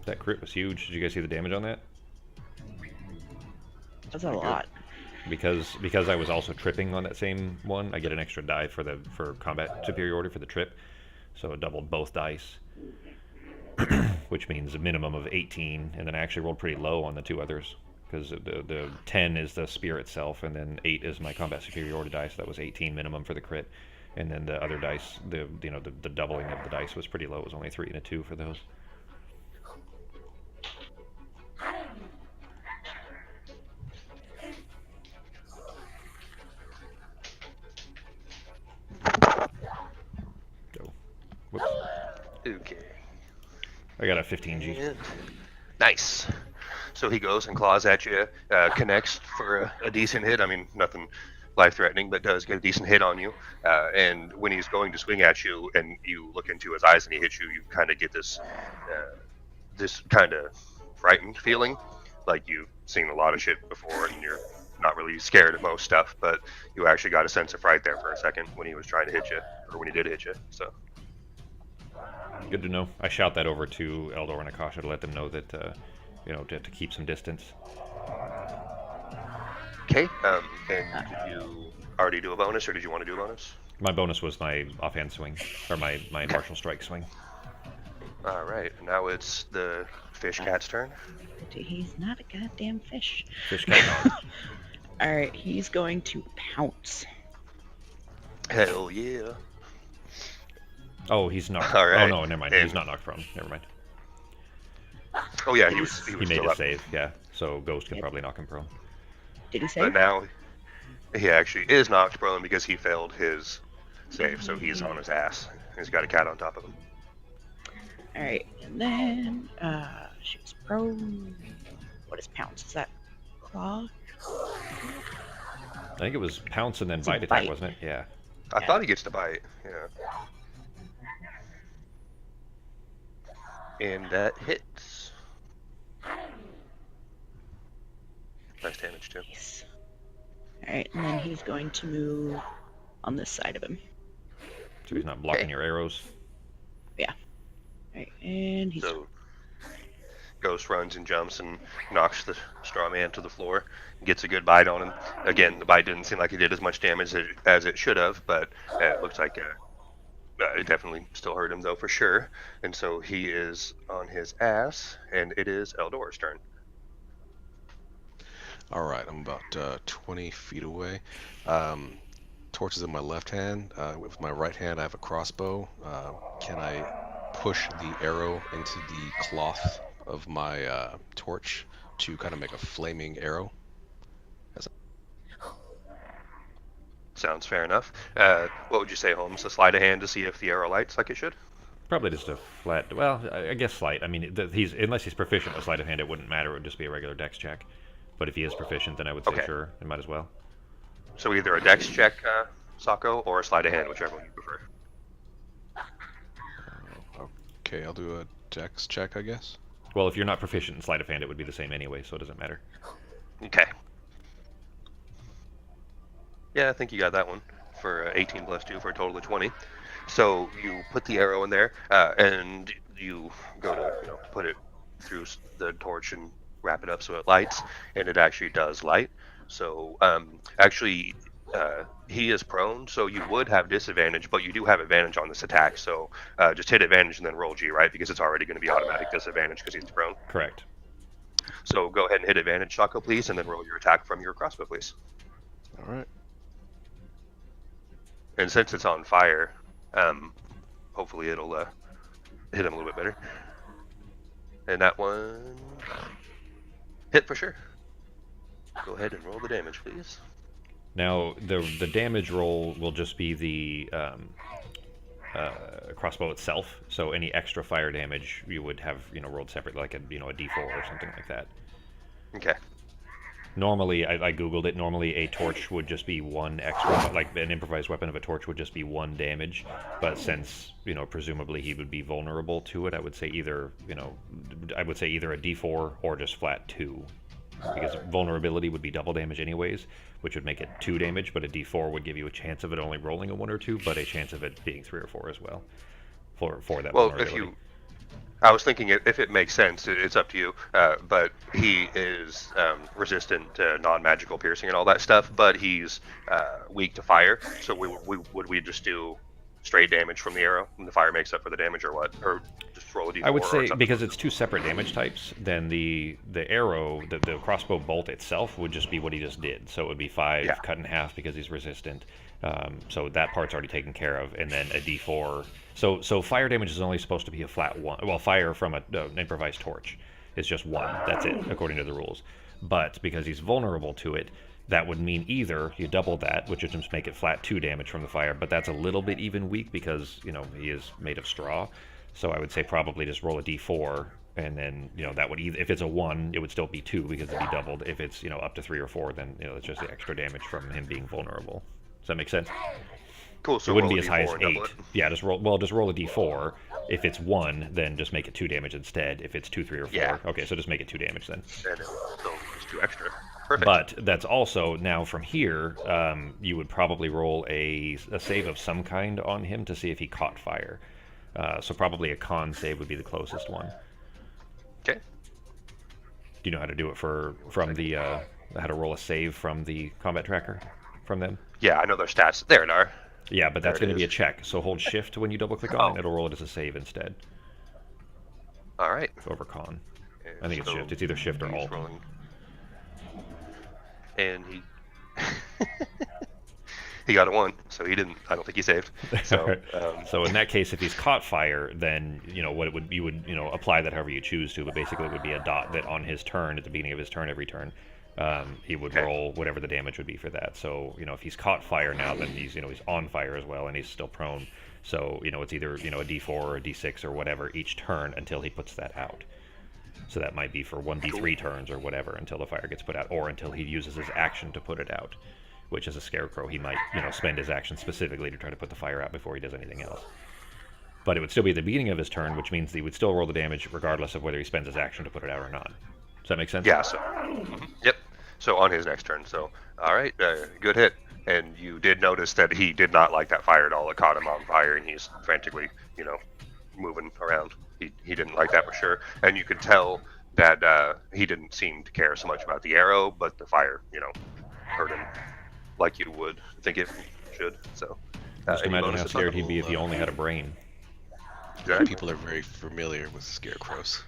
that crit was huge. Did you guys see the damage on that? That's a lot. Because I was also tripping on that same one, I get an extra die for combat superiority for the trip, so it doubled both dice, which means a minimum of 18, and then I actually rolled pretty low on the two others, because the 10 is the spear itself, and then 8 is my combat superiority dice. So that was 18 minimum for the crit, and then the other dice, the doubling of the dice was pretty low. It was only 3 and a 2 for those. Whoops. Okay. I got a 15G. And nice. So he goes and claws at you, connects for a decent hit. Nothing life-threatening, but does get a decent hit on you. And when he's going to swing at you, and you look into his eyes and he hits you, you kind of get this kind of frightened feeling, like you've seen a lot of shit before, and you're not really scared of most stuff, but you actually got a sense of fright there for a second when he was trying to hit you, or when he did hit you. So. Good to know. I shout that over to Eldor and Akasha to let them know that, to keep some distance. Okay. And did you already do a bonus, or did you want to do a bonus? My bonus was my offhand swing, or my martial strike swing. All right. Now it's the fish cat's turn. He's not a goddamn fish. Fish cat. Alright, he's going to pounce. Hell yeah. Oh, he's knocked. All right. Oh no, never mind. And- He's not knocked prone. Never mind. Oh yeah, he was He made still a up. save. Yeah. So Ghost can probably knock him prone. Did he But save? now he actually is knocked prone because he failed his save, so he's on his ass. He's got a cat on top of him. Alright, and then, she was prone. What is pounce? Is that claw? I think it was pounce and then It's a bite attack, bite. wasn't it? Yeah. I thought he gets to bite. Yeah. And that hits. Nice damage too. Nice. Alright, and then he's going to move on this side of him. So he's not blocking Okay. your arrows. Alright, and he's So Ghost runs and jumps and knocks the straw man to the floor. Gets a good bite on him. Again, the bite didn't seem like it did as much damage as it should have, but it looks like it definitely still hurt him though for sure. And so he is on his ass, and it is Eldor's turn. All right, I'm about 20 feet away. Torch is in my left hand. With my right hand, I have a crossbow. Can I push the arrow into the cloth of my torch to kind of make a flaming arrow? Sounds fair enough. What would you say, Holmes? A sleight of hand to see if the arrow lights like it should? Probably just a flat. Well, I guess slight. I mean, he's unless he's proficient with sleight of hand, it wouldn't matter. It would just be a regular dex check. But if he is proficient, then I would say Okay. sure, it might as well. So either a dex check, Sako, or a sleight of hand, whichever one you prefer. Okay, I'll do a dex check, I guess. Well, if you're not proficient in sleight of hand, it would be the same anyway, so it doesn't matter. Okay. Yeah, I think you got that one for 18 plus 2 for a total of 20. So you put the arrow in there, and you go to put it through the torch and wrap it up so it lights, and it actually does light. So actually, he is prone, so you would have disadvantage, but you do have advantage on this attack. So just hit advantage and then roll G, right? Because it's already going to be automatic disadvantage because he's prone. Correct. So go ahead and hit advantage, Shako, please, and then roll your attack from your crossbow, please. All right. And since it's on fire, hopefully it'll hit him a little bit better. And that one hit for sure. Go ahead and roll the damage, please. Now, the damage roll will just be the crossbow itself. So any extra fire damage you would have rolled separately, like a D4 or something like that. Okay. Normally, I googled it. Normally, a torch would just be one extra, like an improvised weapon of a torch would just be one damage. But since presumably he would be vulnerable to it, I would say either a D4 or just flat 2, because vulnerability would be double damage anyways, which would make it 2 damage. But a D4 would give you a chance of it only rolling a 1 or 2, but a chance of it being 3 or 4 as well. For that vulnerability. I was thinking if it makes sense, it's up to you. But he is resistant to non-magical piercing and all that stuff, but he's weak to fire. So would we just do straight damage from the arrow, and the fire makes up for the damage, or what? Or just roll a d4? I would say because it's 2 separate damage types, then the arrow, the crossbow bolt itself would just be what he just did. So it would be 5 cut in half because he's resistant. So that part's already taken care of, and then a d4. So fire damage is only supposed to be a flat 1. Well, fire from an improvised torch is just 1. That's it, according to the rules. But because he's vulnerable to it, that would mean either you double that, which would just make it flat 2 damage from the fire, but that's a little bit even weak because, he is made of straw. So I would say probably just roll a d4, and then, that would either, if it's a 1, it would still be 2 because it'd be doubled. If it's, up to 3 or 4, then, it's just the extra damage from him being vulnerable. Does that make sense? Cool. So it wouldn't be roll as a high as D4 and 8. double it. Yeah, just roll a d4. If it's 1, then just make it 2 damage instead. If it's 2, 3, or 4. Yeah. Okay, so just make it 2 damage then. And so it's 2 extra. Perfect. But that's also, now from here, you would probably roll a save of some kind on him to see if he caught fire. So probably a con save would be the closest one. Okay. Do you know how to do it how to roll a save from the combat tracker from them? Yeah, I know their stats. There it are. Yeah, but that's There it going to be a is. check. So hold shift when you double click on Oh. it. It'll roll it as a save instead All right. over con. I think it's shift. It's either shift or he's alt. rolling. And he he got a 1, so he didn't. I don't think he saved. So So in that case, if he's caught fire, then you would apply that however you choose to. But basically, it would be a dot that on his turn, at the beginning of his turn, every turn, he would roll whatever the damage would be for that. So if he's caught fire now, then he's he's on fire as well, and he's still prone. So it's either a d4 or a d6 or whatever each turn until he puts that out. So that might be for 1d3 turns or whatever until the fire gets put out, or until he uses his action to put it out. Which, as a scarecrow, he might spend his action specifically to try to put the fire out before he does anything else. But it would still be at the beginning of his turn, which means he would still roll the damage regardless of whether he spends his action to put it out or not. Does that make sense? yeah. So yep. So on his next turn. So all right, good hit. And you did notice that he did not like that fire at all. It caught him on fire, and he's frantically, moving around. He didn't like that for sure. And you could tell that he didn't seem to care so much about the arrow, but the fire, hurt him like you would think it should. So Just Any imagine how bonuses? scared he'd be if he only had a brain. Exactly. People are very familiar with scarecrows.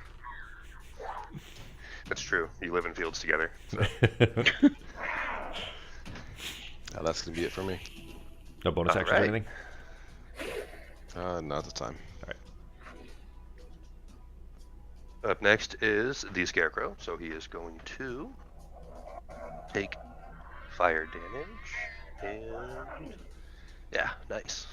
That's true. You live in fields together. So. That's gonna be it for me. No bonus actions or Alright. anything? Not at the time. Up next is the Scarecrow. So he is going to take fire damage. And yeah, nice.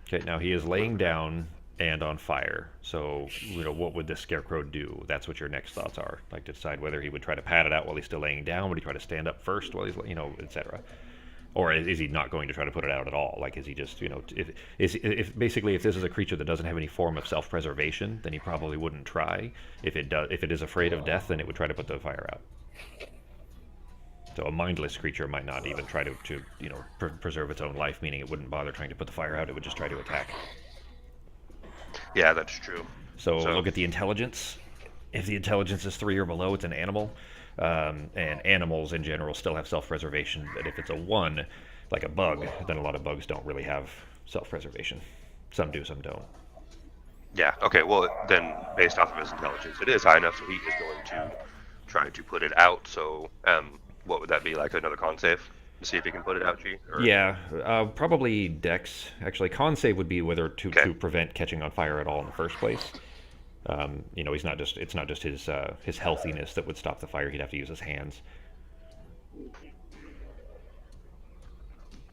Okay, now he is laying down and on fire. So, what would the Scarecrow do? That's what your next thoughts are. Like to decide whether he would try to pat it out while he's still laying down, would he try to stand up first while he's, etc. Or is he not going to try to put it out at all? Like, is he just, if basically if this is a creature that doesn't have any form of self-preservation, then he probably wouldn't try. If it is afraid of death, then it would try to put the fire out. So a mindless creature might not even try to preserve its own life, meaning it wouldn't bother trying to put the fire out. It would just try to attack. Yeah, that's true. So look at the intelligence. If the intelligence is 3 or below, it's an animal. And animals in general still have self-preservation, but if it's a 1, like a bug, then a lot of bugs don't really have self-preservation. Some do, some don't. Yeah, okay, well, then based off of his intelligence, it is high enough, so he is going to try to put it out. So, what would that be, like another con save? To see if he can put it out, G? Or... Yeah, probably Dex. Actually, con save would be whether to prevent catching on fire at all in the first place. It's not just his healthiness that would stop the fire. He'd have to use his hands.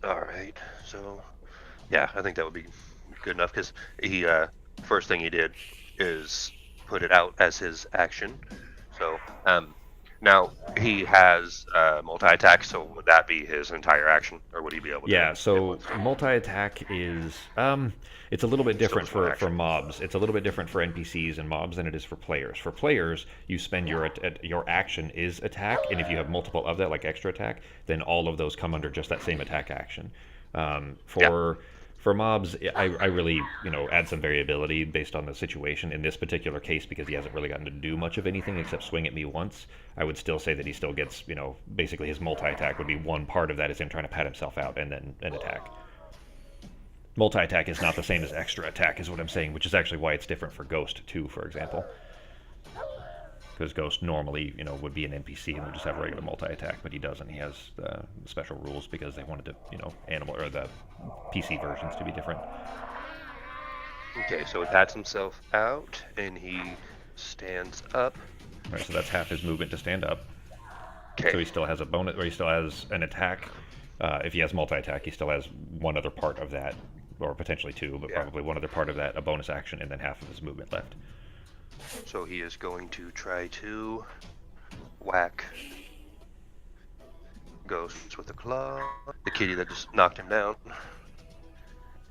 All right. So, yeah, I think that would be good enough because he first thing he did is put it out as his action. So, now he has multi-attack. So would that be his entire action, or would he be able to? Yeah. So multi-attack is it's a little bit different for mobs. It's a little bit different for NPCs and mobs than it is for players. For players, you spend your action is attack, and if you have multiple of that, like extra attack, then all of those come under just that same attack action. For mobs, I really add some variability based on the situation. In this particular case, because he hasn't really gotten to do much of anything except swing at me once, I would still say that he still gets basically his multi-attack would be one part of that is him trying to pat himself out and then an attack. Multi-attack is not the same as extra attack, is what I'm saying, which is actually why it's different for Ghost too, for example. Because Ghost normally, would be an NPC and would just have regular multi-attack, but he doesn't. He has special rules because they wanted to, animal or the PC versions to be different. Okay, so he pats himself out and he stands up. All right, so that's half his movement to stand up. Okay. So he still has a bonus, or he still has an attack. If he has multi-attack, he still has one other part of that, or potentially 2, but probably one other part of that, a bonus action, and then half of his movement left. So he is going to try to whack Ghost with the claw, the kitty that just knocked him down.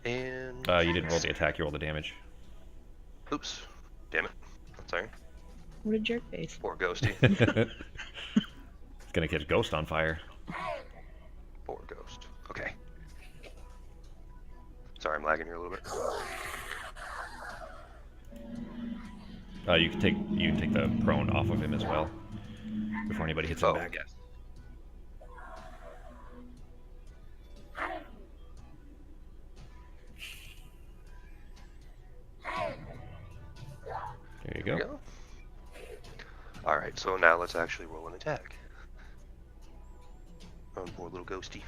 And you didn't roll the attack, you rolled the damage. oops, damn it. Sorry. What a jerk face. Poor Ghosty. It's gonna catch Ghost on fire. Poor Ghost. Okay. Sorry, I'm lagging here a little bit. You can take the prone off of him as well before anybody hits him back. Yes. There you go. Alright, so now let's actually roll an attack. On poor little Ghosty.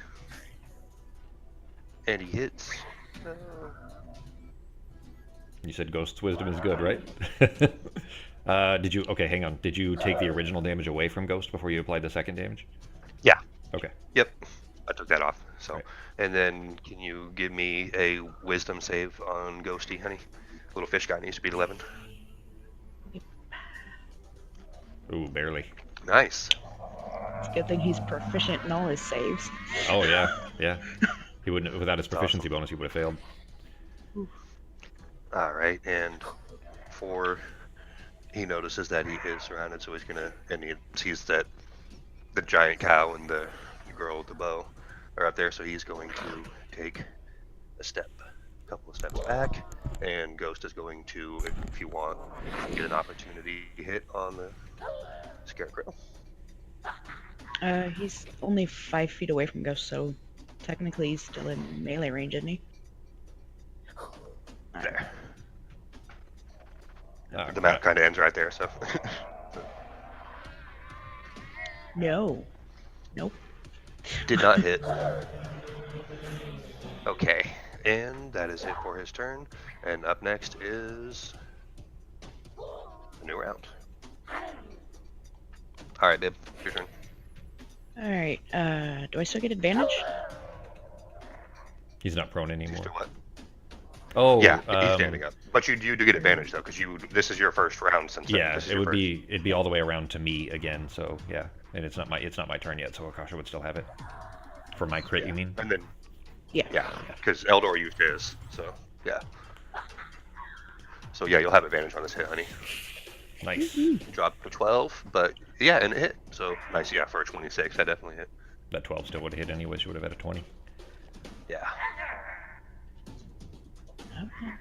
And he hits. You said Ghost's wisdom is good, right? Did you? Okay, hang on. Did you take the original damage away from Ghost before you applied the second damage? Yeah. Okay. Yep. I took that off. So, right. And then can you give me a wisdom save on Ghosty, honey? Little fish guy needs to beat 11. Ooh, barely. Nice. It's a good thing he's proficient in all his saves. Oh yeah. He wouldn't without his proficiency bonus. He would have failed. All right, and he notices that he is surrounded, so he's gonna, and he sees that the giant cow and the girl with the bow are up there, so he's going to take a couple of steps back, and Ghost is going to, if you want, get an opportunity hit on the Scarecrow. He's only 5 feet away from Ghost, so technically he's still in melee range, isn't he? there. Oh, The map kind of ends right there, so. No. Nope. Did not hit. Okay, and that is it for his turn. And up next is a new round. All right, Bib, your turn. All right. Do I still get advantage? He's not prone You anymore. still what? Oh, Yeah, he's standing up. But you do get advantage though, because this is your first round since. Yeah, this is it your would first. be it'd be all the way around to me again. So yeah, and it's not my turn yet. So Akasha would still have it for my crit. Yeah. You mean? And then Yeah. yeah, because Eldor used his, so yeah. So yeah, you'll have advantage on this hit, honey. Nice. Drop to 12, but yeah, and it hit. So nice, yeah, for a 26, that definitely hit. That 12 still would have hit anyways. You would have had a 20. Yeah. Okay.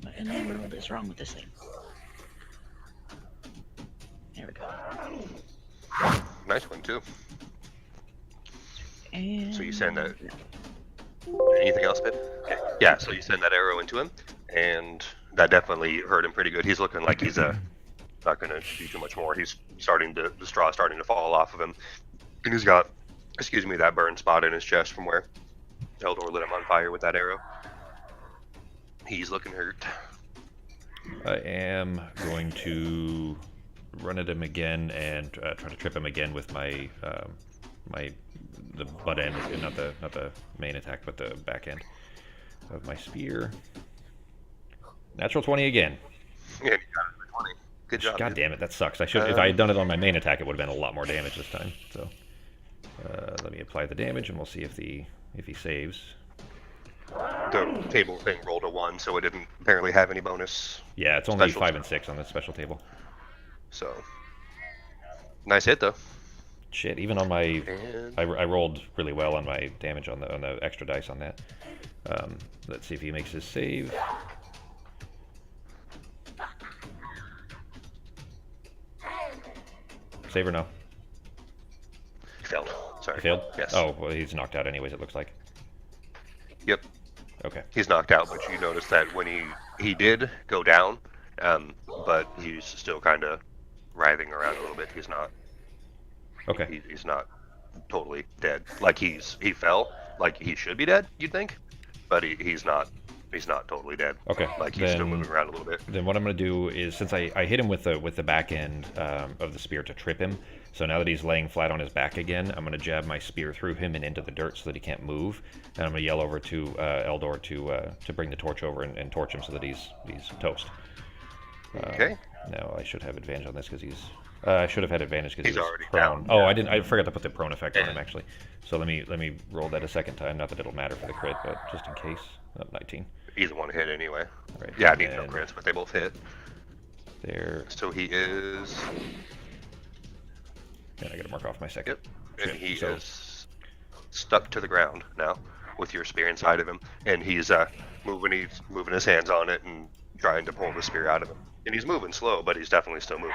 What in the world is wrong with this thing? There we go. Nice one too. And So you send that. Anything else, Bib? Okay. Yeah, so you send that arrow into him, and that definitely hurt him pretty good. He's looking like he's not going to do too much more. He's the straw starting to fall off of him, and he's got, that burn spot in his chest from where Eldor lit him on fire with that arrow. He's looking hurt. I am going to run at him again and try to trip him again with my the butt end, not the main attack, but the back end of my spear. Natural 20 again. Yeah, you got it for 20. Good job. God dude. damn it, that sucks. If I had done it on my main attack, it would have been a lot more damage this time. So let me apply the damage, and we'll see if he saves. The table thing rolled a 1, so it didn't apparently have any bonus. Yeah, it's only Special 5 and 6 on the special table. So nice hit though. Shit, even on my And I rolled really well on my damage on the extra dice on that. Let's see if he makes his save. Save or no? he failed. Sorry. He failed? Yes. Oh, well, he's knocked out anyways, it looks like. Yep. Okay. He's knocked out, but you notice that when he did go down, but he's still kind of writhing around a little bit. He's not. Okay. He's not totally dead. Like he fell, like he should be dead. You'd think, but he's not. He's not totally dead. Okay. Like he's still moving around a little bit. Then what I'm going to do is, since I hit him with the back end of the spear to trip him, so now that he's laying flat on his back again, I'm going to jab my spear through him and into the dirt so that he can't move, and I'm going to yell over to Eldor to bring the torch over and torch him so that he's toast. Okay. Now I should have advantage on this because he's. I should have had advantage because He's he's already prone. down. Oh, I didn't. I forgot to put the prone effect on him Yeah. actually. So let me roll that a second time. Not that it'll matter for the crit, but just in case. 19. Either one hit anyway. All right. Yeah, I need no and crits, but they both hit. There. So he is. And I got to mark off my second. Yep. And Shit, he so- is stuck to the ground now with your spear inside of him, and he's moving his hands on it and trying to pull the spear out of him. And he's moving slow, but he's definitely still moving.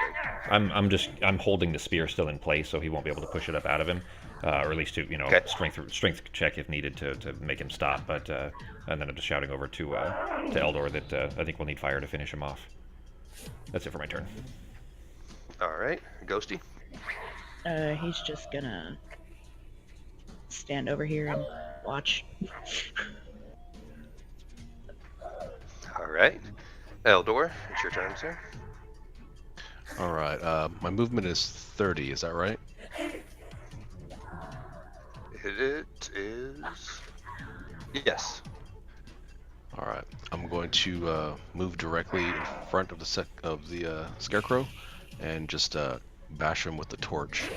I'm holding the spear still in place, so he won't be able to push it up out of him, or at least to Okay. strength check if needed to make him stop. But and then I'm just shouting over to Eldor that I think we'll need fire to finish him off. That's it for my turn. All right, Ghosty. He's just gonna stand over here and watch. All right, Eldor, it's your turn, sir. All right. My movement is 30. Is that right? It is. Yes. All right. I'm going to move directly in front of the scarecrow, and just bash him with the torch.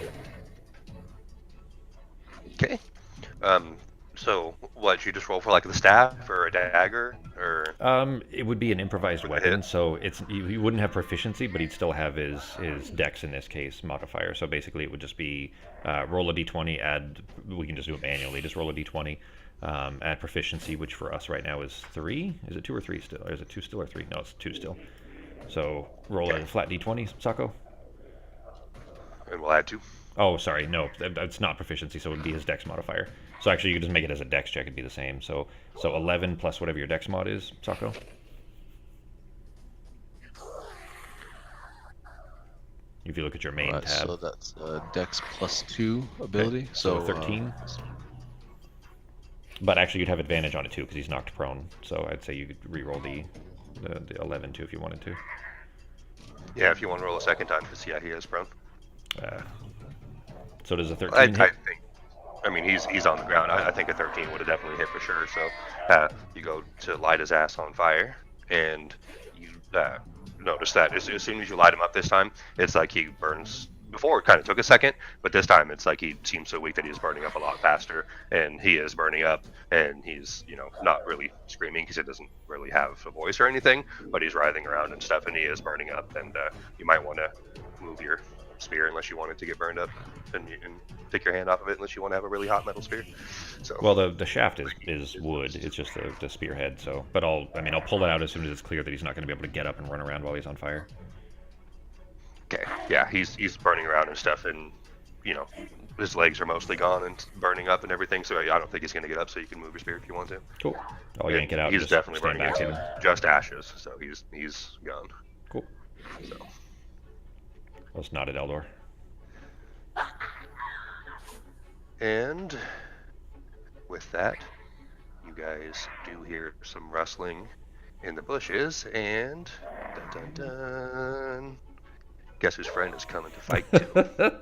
Okay. So what? You just roll for like the staff or a dagger or? It would be an improvised Would weapon, hit. so he wouldn't have proficiency, but he'd still have his dex in this case modifier. So basically, it would just be roll a d20, add. We can just do it manually. Just roll a d20, add proficiency, which for us right now is 3. Is it 2 or 3 still? Or is it 2 still or 3? No, it's 2 still. So roll a flat d20, Sako. And we'll add 2. Oh, sorry, no, it's not proficiency, so it would be his dex modifier. So actually, you could just make it as a dex check. It'd be the same. So 11 plus whatever your dex mod is, Sako. If you look at your main Alright, tab. so that's Dex +2 ability. Okay, so 13. But actually, you'd have advantage on it too because he's knocked prone. So I'd say you could re-roll the 11 too if you wanted to. Yeah, if you want to roll a second time, because yeah, he is prone. So does a 13 I hit? think. I mean, he's on the ground. I think a 13 would have definitely hit for sure. So you go to light his ass on fire, and you notice that as soon as you light him up this time, it's like he burns. Before it kind of took a second, but this time it's like he seems so weak that he's burning up a lot faster, and he is burning up, and he's not really screaming because it doesn't really have a voice or anything, but he's writhing around and stuff, and he is burning up, and you might want to move your spear unless you want it to get burned up, and you can take your hand off of it unless you want to have a really hot metal spear. So Well, the shaft is wood. It's just the spearhead. So, but I'll pull it out as soon as it's clear that he's not going to be able to get up and run around while he's on fire. okay, yeah, he's burning around and stuff, and his legs are mostly gone and burning up and everything. So I don't think he's going to get up. So you can move your spear if you want to. Cool. I'll yank it out. He's and just definitely stand burning back into in. just ashes. So he's gone. Cool. So. Let's nod at Eldor. And with that, you guys do hear some rustling in the bushes, and dun dun dun. Guess whose friend is coming to fight too?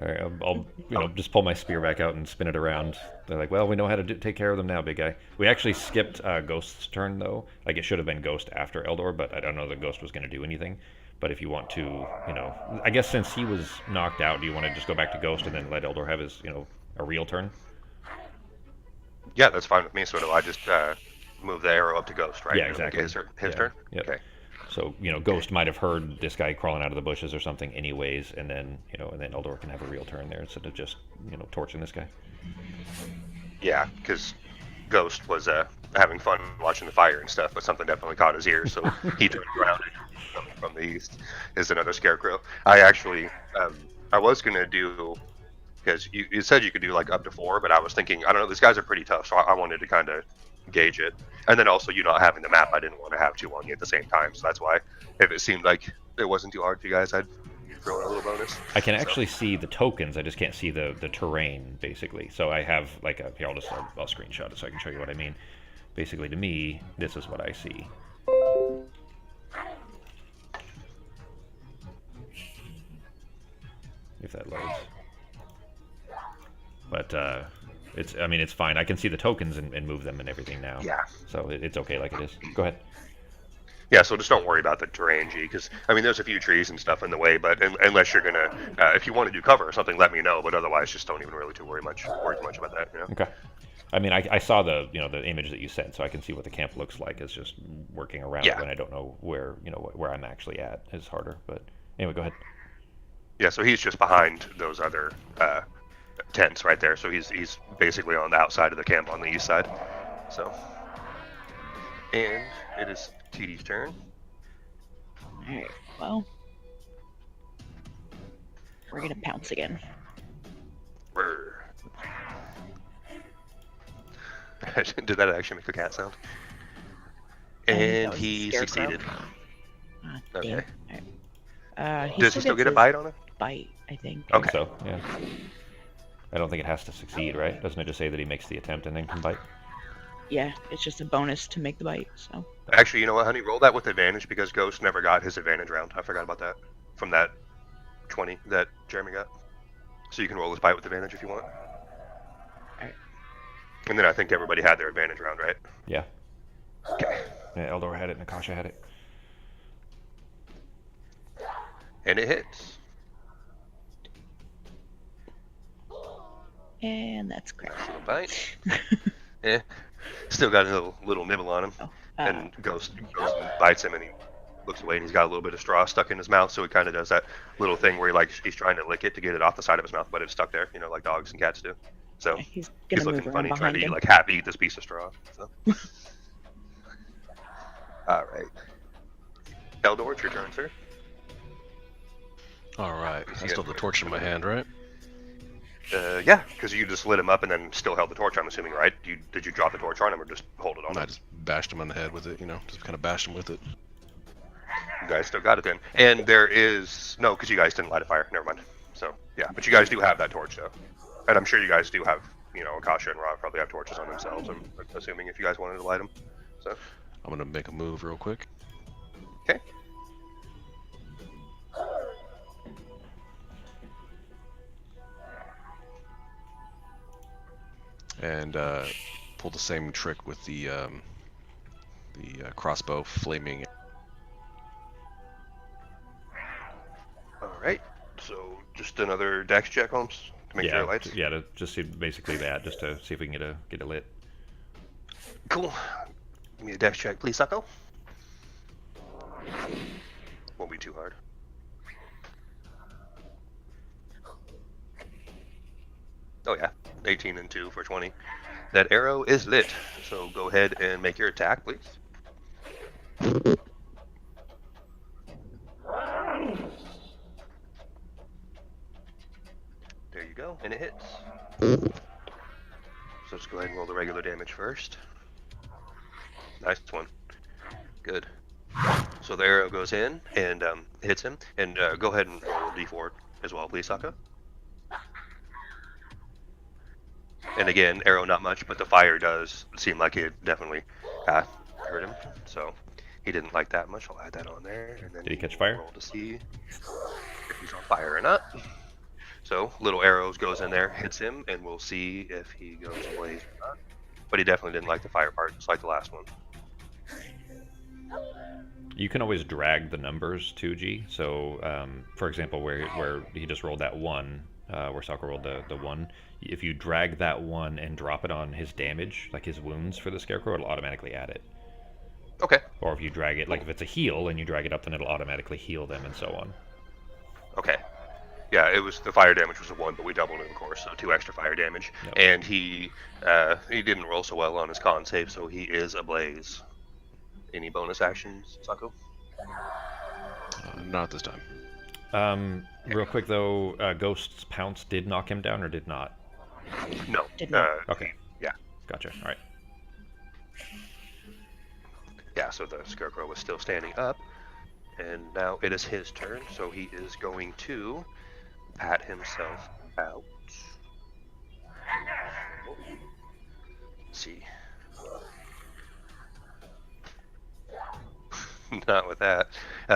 All right, I'll just pull my spear back out and spin it around. They're like, well, we know how to take care of them now, big guy. We actually skipped Ghost's turn, though. Like, it should have been Ghost after Eldor, but I don't know that Ghost was going to do anything. But if you want to, I guess since he was knocked out, do you want to just go back to Ghost and then let Eldor have his, a real turn? Yeah, that's fine with me. So do I just move the arrow up to Ghost, right? Yeah, exactly. His Yeah, turn? yep. Okay. So, Ghost might have heard this guy crawling out of the bushes or something anyways, and then Eldor can have a real turn there instead of just, torching this guy. Yeah, because Ghost was having fun watching the fire and stuff, but something definitely caught his ear, so he turned around from the east. Is another scarecrow. I actually, I was going to do, because you said you could do like up to 4, but I was thinking, I don't know, these guys are pretty tough, so I wanted to kind of gauge it. And then also, you not having the map, I didn't want to have 2 on you at the same time, so that's why, if it seemed like it wasn't too hard for you guys, I'd throw in a little bonus. I can actually see the tokens, I just can't see the terrain, basically. So I have like a, here, I'll screenshot it so I can show you what I mean. Basically, to me, this is what I see. If that loads. But it's fine. I can see the tokens and move them and everything now. Yeah. So it's okay like it is. Go ahead. Yeah, so just don't worry about the terrain, G, because, there's a few trees and stuff in the way, but unless you're going to, if you want to do cover or something, let me know, but otherwise just don't even really worry much about that, Okay. I saw the, the image that you sent, so I can see what the camp looks like. It's just working around when I don't know where, where I'm actually at is harder, but anyway, go ahead. Yeah, so he's just behind those other tents right there, so he's basically on the outside of the camp on the east side, so. And it is TD's turn. Alright, well. We're gonna pounce again. Brr. Did that actually make a cat sound? And he succeeded. Okay. Does he still get a bite on it? Bite, I think. I think so, yeah. I don't think it has to succeed, right? Doesn't it just say that he makes the attempt and then can bite? Yeah, it's just a bonus to make the bite, so. Actually, you know what, honey? Roll that with advantage because Ghost never got his advantage round. I forgot about that. From that 20 that Jeremy got. So you can roll his bite with advantage if you want. Alright. And then I think everybody had their advantage round, right? Yeah. Okay. Yeah, Eldor had it and Akasha had it. And it hits. And that's correct. Nice little bite. Yeah. Still got a little nibble on him. And Ghost bites him and he looks away and he's got a little bit of straw stuck in his mouth, so he kind of does that little thing where he's trying to lick it to get it off the side of his mouth, but it's stuck there, like dogs and cats do. So Yeah, he's he's gonna looking move around funny, trying behind to him. like happy eat this piece of straw. So. All right. Eldor, it's your turn, sir. Alright, I still have the torch in my hand, right? Yeah, because you just lit him up and then still held the torch, I'm assuming, right? Did you drop the torch on him or just hold it on And I him? just bashed him on the head with it, you know, just kind of bashed him with it. You guys still got it then. And there is... No, because you guys didn't light a fire. Never mind. So, yeah. But you guys do have that torch, though. And I'm sure you guys do have, you know, Akasha and Ra probably have torches on themselves, I'm assuming, if you guys wanted to light them. So, I'm gonna make a move real quick. okay. And pull the same trick with the crossbow flaming. Alright. So, just another dex check, Holmes, to make sure it lights? Yeah, to just see basically that, just to see if we can get it lit. Cool. Give me a dex check, please, Sako. Won't be too hard. Oh yeah, 18 and 2 for 20. That arrow is lit, so go ahead and make your attack, please. There you go, and it hits. So let's go ahead and roll the regular damage first. Nice one. Good. So the arrow goes in and hits him. And go ahead and roll a d4 as well, please, Sako. And again, arrow not much, but the fire does seem like it definitely hurt him. So he didn't like that much. I'll add that on there. And then Did he catch fire? Roll to see if he's on fire or not. So little arrows goes in there, hits him, and we'll see if he goes blaze or not. But he definitely didn't like the fire part, just like the last one. You can always drag the numbers to G. So, for example, where he just rolled that 1, where Sako rolled the 1, if you drag that 1 and drop it on his damage, like his wounds for the Scarecrow, it'll automatically add it. Okay. Or if you drag it, like if it's a heal and you drag it up, then it'll automatically heal them and so on. Okay. Yeah, it was the fire damage was a 1, but we doubled it, of course, so 2 extra fire damage. Yep. And he didn't roll so well on his con save, so he is ablaze. Any bonus actions, Sako? Not this time. Real quick though, Ghost's Pounce did knock him down or did not? No. Did not. Okay. Yeah. Gotcha. All right. Yeah, so the Scarecrow was still standing up. And now it is his turn, so he is going to pat himself out. Let's see. Not with that.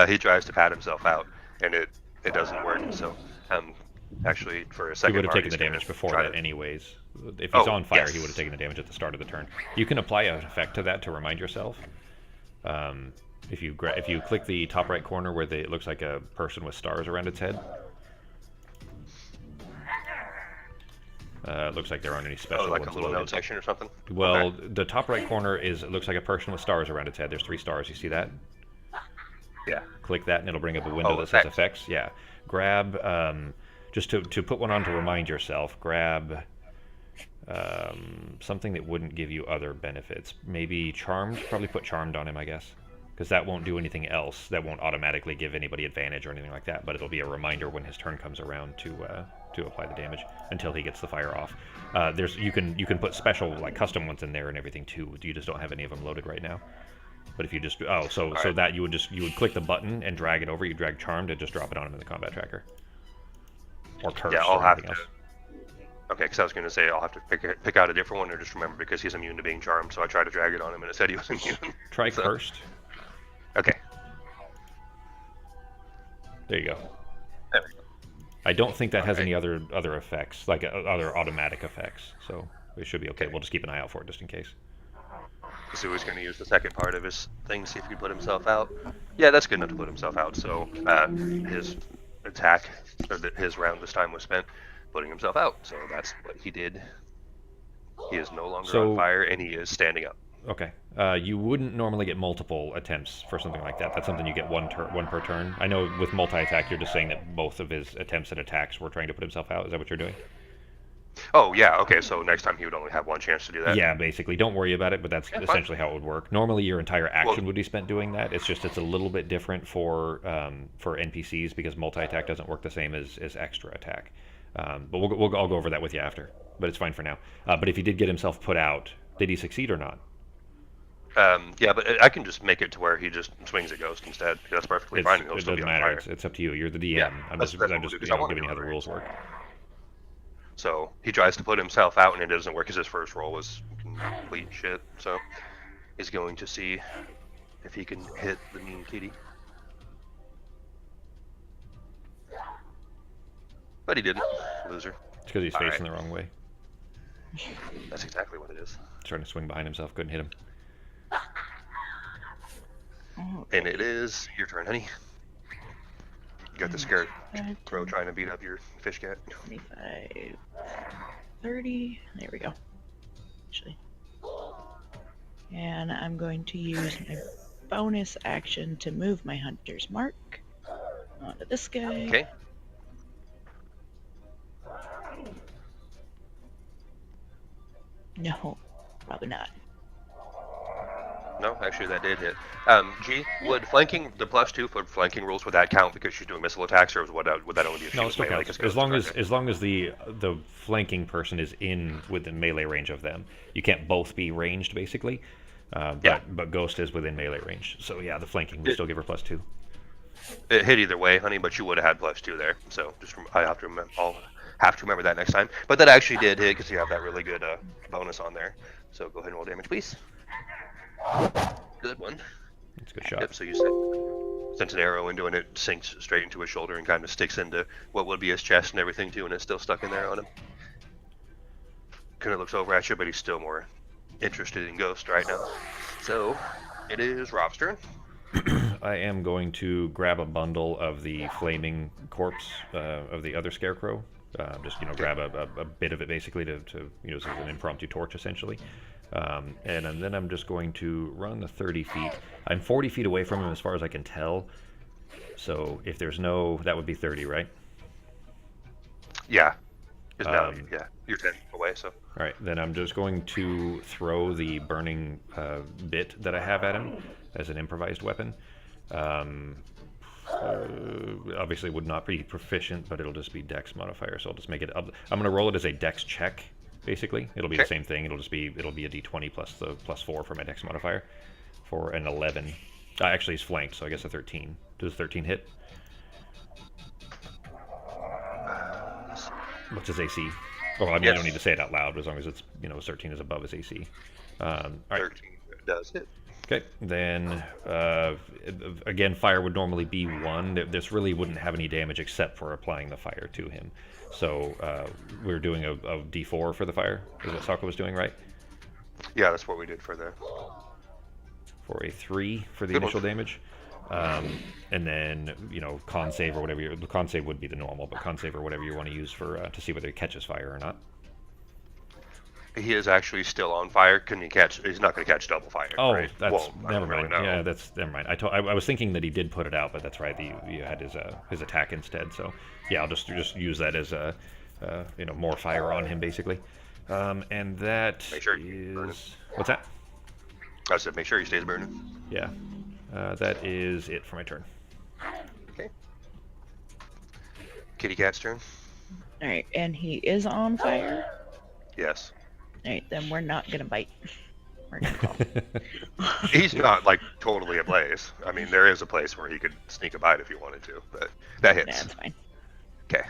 He tries to pat himself out, and it doesn't work. So, actually, for a He second, would have part, taken the he's gonna damage before try that to- anyways. If he's Oh, on fire, yes. he would have taken the damage at the start of the turn. You can apply an effect to that to remind yourself. If you click the top right corner where it looks like a person with stars around its head. It looks like there aren't any special Oh, like a ones little loaded. note section or something? Well, Okay. the top right corner it looks like a person with stars around its head. There's 3 stars. You see that? Yeah. Click that and it'll bring up a window Oh, that says effects. effects. Yeah. Grab, just to put one on to remind yourself, grab something that wouldn't give you other benefits. Maybe Charmed. Probably put Charmed on him, I guess. Because that won't do anything else. That won't automatically give anybody advantage or anything like that. But it'll be a reminder when his turn comes around to apply the damage until he gets the fire off. You can put special, like custom ones in there and everything too. You just don't have any of them loaded right now. But if you just so right. that you would click the button and drag it over. You drag Charmed and just drop it on him in the combat tracker. Or Curse Yeah, I'll or have anything to. else. Okay, because I was going to say I'll have to pick out a different one or just remember because he's immune to being charmed, so I tried to drag it on him and it said he was immune. Try So- Cursed. Okay. There you go. There we go. I don't think that has Okay. any other effects, like other automatic effects. So it should be okay. Okay. We'll just keep an eye out for it just in case. So he's going to use the second part of his thing, see if he can put himself out. Yeah, that's good enough to put himself out. So his attack, or his round this time was spent putting himself out. So that's what he did. He is no longer So- on fire, and he is standing up. Okay. You wouldn't normally get multiple attempts for something like that. That's something you get one per turn. I know with multi-attack, you're just saying that both of his attempts at attacks were trying to put himself out. Is that what you're doing? Oh, yeah, okay, so next time he would only have one chance to do that. Yeah, basically. Don't worry about it, but that's Yeah, fine. essentially how it would work. Normally, your entire action Well- would be spent doing that. It's just it's a little bit different for NPCs because multi-attack doesn't work the same as extra attack. But I'll go over that with you after. But it's fine for now. But if he did get himself put out, did he succeed or not? Yeah, but I can just make it to where he just swings a ghost instead. That's perfectly fine. And he'll It still be doesn't on matter. fire. It's up to you. You're the DM. Yeah, I'm that's just what we'll do, 'cause I wanna giving you do how the it right. rules work. So he tries to put himself out, and it doesn't work because his first roll was complete shit. So he's going to see if he can hit the mean kitty. But he didn't. Loser. It's because he's All facing right. the wrong way. That's exactly what it is. Trying to swing behind himself. Couldn't hit him. Oh, And it is your turn, honey. You got the scared crow trying to beat up your fish cat. 25, 30. There we go. Actually. And I'm going to use my bonus action to move my hunter's mark onto this guy. Okay. No, probably not. No, actually that did hit. G, would flanking, the +2 for flanking rules, would that count because she's doing missile attacks, or would that only be if she No, it was still melee? counts. 'Cause ghosts As long as the flanking person is within melee range of them. You can't both be ranged basically. But Ghost is within melee range. So yeah, the flanking would still give her +2. It hit either way, honey, but you would have had +2 there. So just I'll have to remember that next time. But that actually did hit because you have that really good bonus on there. So go ahead and roll damage, please. Good one. It's a good shot. Yep. So you sent an arrow into, and it sinks straight into his shoulder and kind of sticks into what would be his chest and everything too, and it's still stuck in there on him. Kind of looks over at you, but he's still more interested in Ghost right now. So it is Rob's turn. I am going to grab a bundle of the flaming corpse of the other scarecrow. Just grab a bit of it basically to use as an impromptu torch essentially. And then I'm just going to run the 30 feet. I'm 40 feet away from him as far as I can tell. So if there's that would be 30, right? Yeah. Yeah. You're 10 away, so. All right, then I'm just going to throw the burning bit that I have at him as an improvised weapon. Obviously would not be proficient, but it'll just be dex modifier, so I'll just make it up. I'm going to roll it as a dex check, basically. It'll be the same thing. It'll be a d20 plus the +4 for my dex modifier for an 11. Actually, it's flanked, so I guess a 13. Does 13 hit? What's his AC? Well, I mean, I don't need to say it out loud as long as it's 13 is above his AC. All right. 13 does hit. Okay, then again, fire would normally be 1. This really wouldn't have any damage except for applying the fire to him. So we're doing a d4 for the fire. Is what Sokka was doing, right? Yeah, that's what we did for the. For a 3 for the Good initial one. damage. And then, con save or whatever. The con save would be the normal, but con save or whatever you want to use for to see whether he catches fire or not. He is actually still on fire. Can he catch? He's not going to catch double fire. Oh, right? that's Well, I never don't really mind. know. Yeah, that's never mind. I was thinking that he did put it out, but that's right. You had his attack instead. So yeah, I'll just use that as a more fire on him basically. And that Make sure you burn is what's that? I said, make sure he stays burning. Yeah, that is it for my turn. Okay. Kitty Cat's turn. Alright, and he is on fire. Yes. Alright, then we're not gonna bite. We're gonna call. He's not like totally ablaze. I mean, there is a place where he could sneak a bite if he wanted to, but that hits. That's fine. Okay.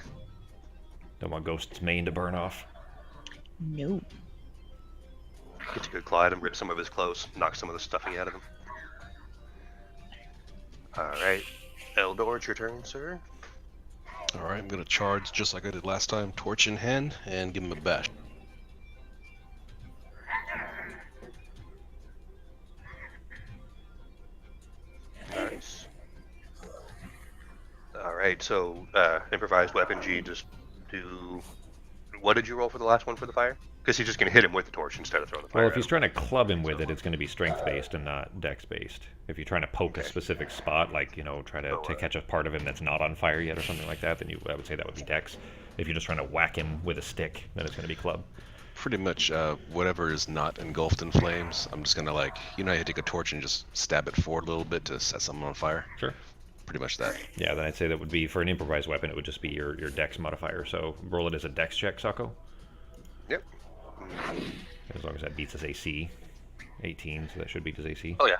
Don't want Ghost's mane to burn off. No. Gets a good claw at him, rip some of his clothes, knock some of the stuffing out of him. Alright. Eldor, it's your turn, sir. Alright, I'm gonna charge just like I did last time, torch in hand, and give him a bash. Nice. Alright, so improvised weapon G, just do. What did you roll for the last one for the fire? Because he's just going to hit him with the torch instead of throwing the fire. Well, if at he's him. trying to club him with it, it's going to be strength based and not dex based. If you're trying to poke a specific spot, like try to catch a part of him that's not on fire yet or something like that, then I would say that would be dex. If you're just trying to whack him with a stick, then it's going to be club. Pretty much whatever is not engulfed in flames, I'm just gonna how you take a torch and just stab it forward a little bit to set something on fire. Sure. pretty much that. Yeah, then I'd say that would be, for an improvised weapon, it would just be your dex modifier. So roll it as a dex check, Sako. Yep. As long as that beats his AC. 18, so that should beat his AC. Oh, yeah.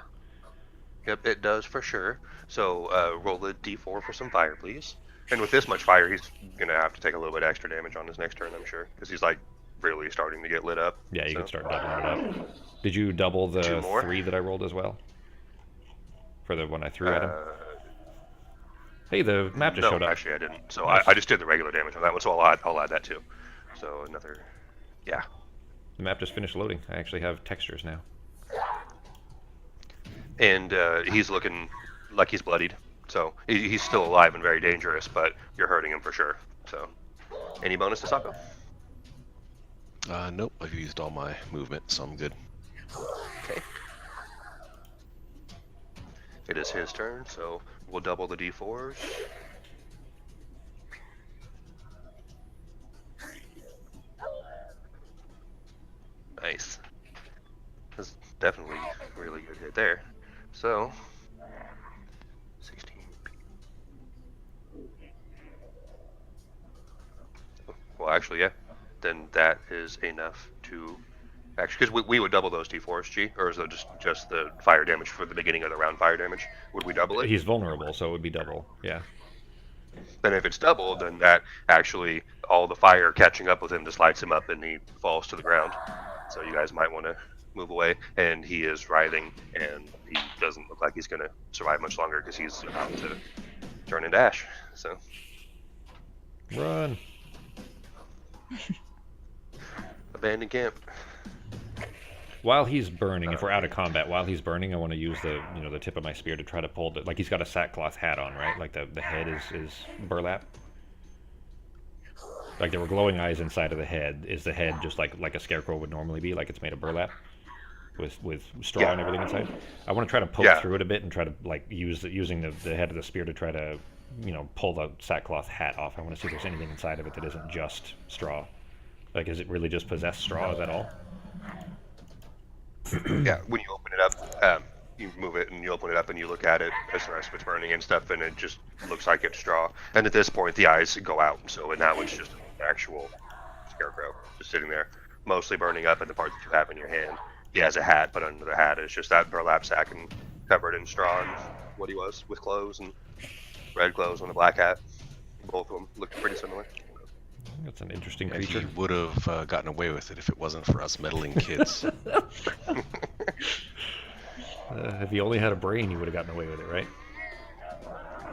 Yep, it does for sure. So roll a d4 for some fire, please. And with this much fire, he's going to have to take a little bit extra damage on his next turn, I'm sure. Because he's, like, really starting to get lit up. Yeah, you so. can start doubling it up. Did you double the 2 more? 3 that I rolled as well? For the one I threw at him? Hey, the map just showed up. Actually I didn't. So Nice. I just did the regular damage on that one, so I'll add that too. So another, yeah. The map just finished loading. I actually have textures now. And he's looking like he's bloodied. So he's still alive and very dangerous, but you're hurting him for sure. So any bonus to Sako? Nope, I've used all my movement, so I'm good. Okay. It is his turn, so we'll double the d4s. Nice. That's definitely a really good hit there. So, 16. Well, actually, yeah. Then that is enough to... Actually, because we would double those d4s, G? Or is it just the fire damage for the beginning of the round fire damage? Would we double it? He's vulnerable, so it would be double. Yeah. Then if it's double, then that actually, all the fire catching up with him just lights him up and he falls to the ground. So you guys might want to move away. And he is writhing, and he doesn't look like he's going to survive much longer because he's about to turn into ash. So Run. abandoned camp. While he's burning, if we're out of combat, while he's burning, I want to use the the tip of my spear to try to pull the, like, he's got a sackcloth hat on, right? Like the head is burlap. Like there were glowing eyes inside of the head. Is the head just like a scarecrow would normally be, like it's made of burlap with straw and everything inside? I want to try to poke through it a bit and try to like using the head of the spear to try to pull the sackcloth hat off. I want to see if there's anything inside of it that isn't just straw. Like, is it really just possessed straw? Is that all? Yeah, when you open it up, you move it and you open it up and you look at it as the rest of it's burning and stuff, and it just looks like it's straw. And at this point, the eyes go out, so now it's just an actual scarecrow just sitting there, mostly burning up in the part that you have in your hand. He has a hat, but under the hat is just that burlap sack and covered in straw and what he was with clothes and red clothes and a black hat. Both of them looked pretty similar. That's an interesting And creature. he would have gotten away with it if it wasn't for us meddling kids. If he only had a brain, he would have gotten away with it, right?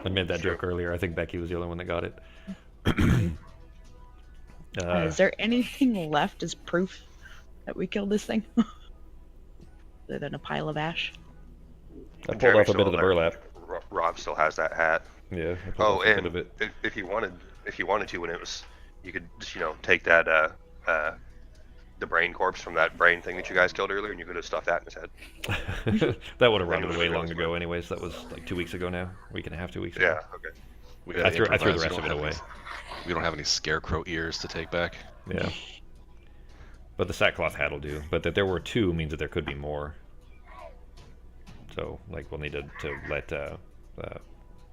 I made that joke earlier. I think Becky was the only one that got it. Is there anything left as proof that we killed this thing? Other than a pile of ash? I pulled off a bit of the burlap. Rob still has that hat. Yeah. I pulled off a bit of it. if you wanted to, when it was, you could just take that the brain corpse from that brain thing that you guys killed earlier, and you could have stuffed that in his head. That would have rotted away long ago, anyways. That was like 2 weeks ago now. Week and a half, 2 weeks ago. Yeah. Okay. We gotta I threw the improvise. rest of it away. We don't have any scarecrow ears to take back. Yeah. But the sackcloth hat will do. But that there were 2 means that there could be more. So, like, we'll need to let,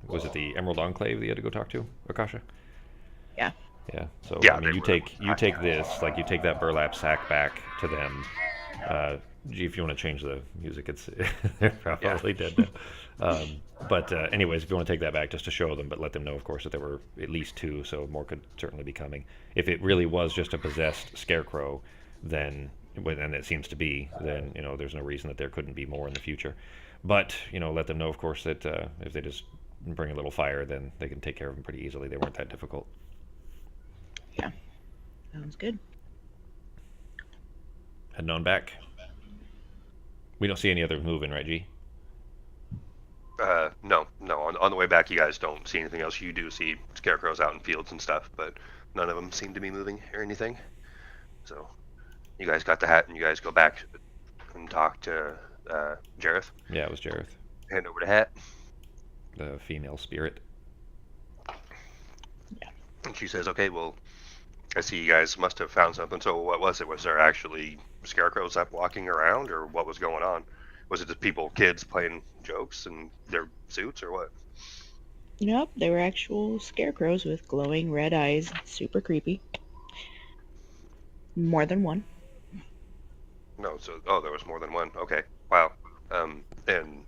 was it the Emerald Enclave that you had to go talk to, Akasha? Yeah. Yeah. So, Yeah, I mean, you take this, like, you take that burlap sack back to them. Gee, if you want to change the music, it's they're probably dead now. But anyways, if you want to take that back just to show them, but let them know, of course, that there were at least 2, so more could certainly be coming. If it really was just a possessed scarecrow, then, and it seems to be, then, there's no reason that there couldn't be more in the future. But, let them know, of course, that if they just bring a little fire, then they can take care of them pretty easily. They weren't that difficult. Yeah. Sounds good. Heading on back. We don't see any other moving, right, G? No. On the way back, you guys don't see anything else. You do see scarecrows out in fields and stuff, but none of them seem to be moving or anything. So, you guys got the hat, and you guys go back and talk to Jareth. Yeah, it was Jareth, Hand over the hat. the female spirit. And she says, okay, well, I see you guys must have found something. So what was it? Was there actually scarecrows up walking around, or what was going on? Was it just kids playing jokes in their suits, or what? Nope, they were actual scarecrows with glowing red eyes. Super creepy. More than one. No, so there was more than one. Okay, wow. And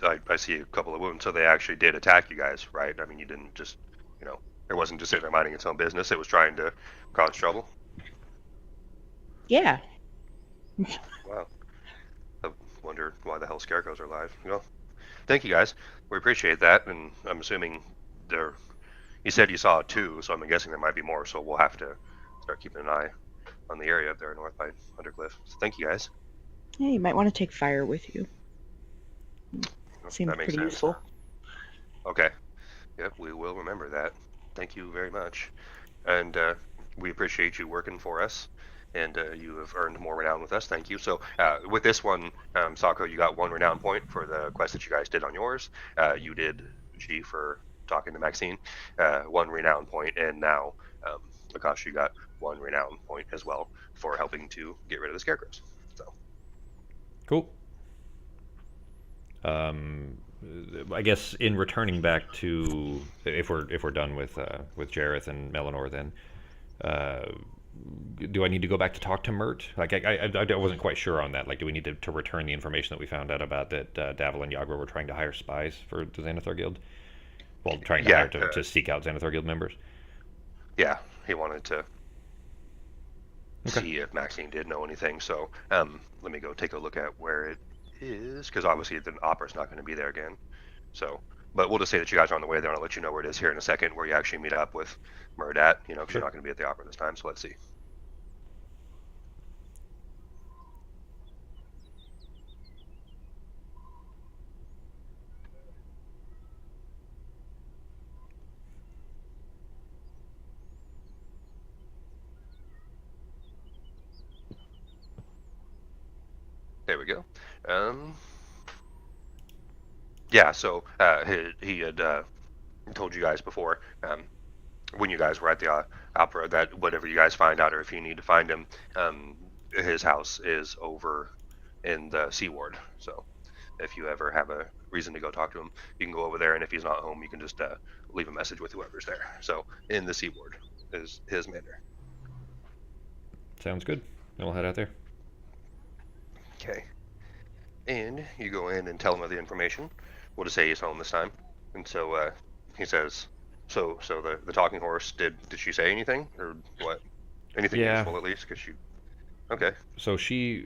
I see a couple of wounds. So they actually did attack you guys, right? I mean, you didn't just, it wasn't just sitting there minding its own business. It was trying to cause trouble. Yeah. Wow. I wonder why the hell scarecrows are alive. Thank you guys. We appreciate that, and I'm assuming there. You said you saw two, so I'm guessing there might be more. So we'll have to start keeping an eye on the area up there north by Undercliff. So thank you guys. Yeah, you might want to take fire with you. Seems That makes pretty sense. useful. Okay. Yep, we will remember that. Thank you very much. And we appreciate you working for us. And you have earned more renown with us. Thank you. So with this one, Sako, you got 1 renown point for the quest that you guys did on yours. You did G for talking to Maxine, 1 renown point, and now Akash, you got 1 renown point as well for helping to get rid of the scarecrows. So Cool. I guess in returning back to, if we're done with Jareth and Melanor, then do I need to go back to talk to Mert? Like I wasn't quite sure on that. Like, do we need to return the information that we found out about that Davil and Yagra were trying to hire spies for the Xanathar Guild? Well, trying to hire to seek out Xanathar Guild members. Yeah, he wanted to see if Maxine did know anything. So let me go take a look at where it is, because obviously the opera's not going to be there again. So, but we'll just say that you guys are on the way there, and I'll let you know where it is here in a second, where you actually meet up with Murdat, because you're not going to be at the opera this time. So let's see. There we go. Yeah, so he had told you guys before, when you guys were at the opera, that whatever you guys find out, or if you need to find him, his house is over in the Sea Ward. So if you ever have a reason to go talk to him, you can go over there, and if he's not home, you can just leave a message with whoever's there. So in the Sea Ward is his manor. Sounds good. Then we'll head out there. Okay. And you go in and tell him of the information. We'll just say he's home this time. And so he says, so the talking horse, did she say anything? Or what? Anything useful at least? Because she... Okay. So she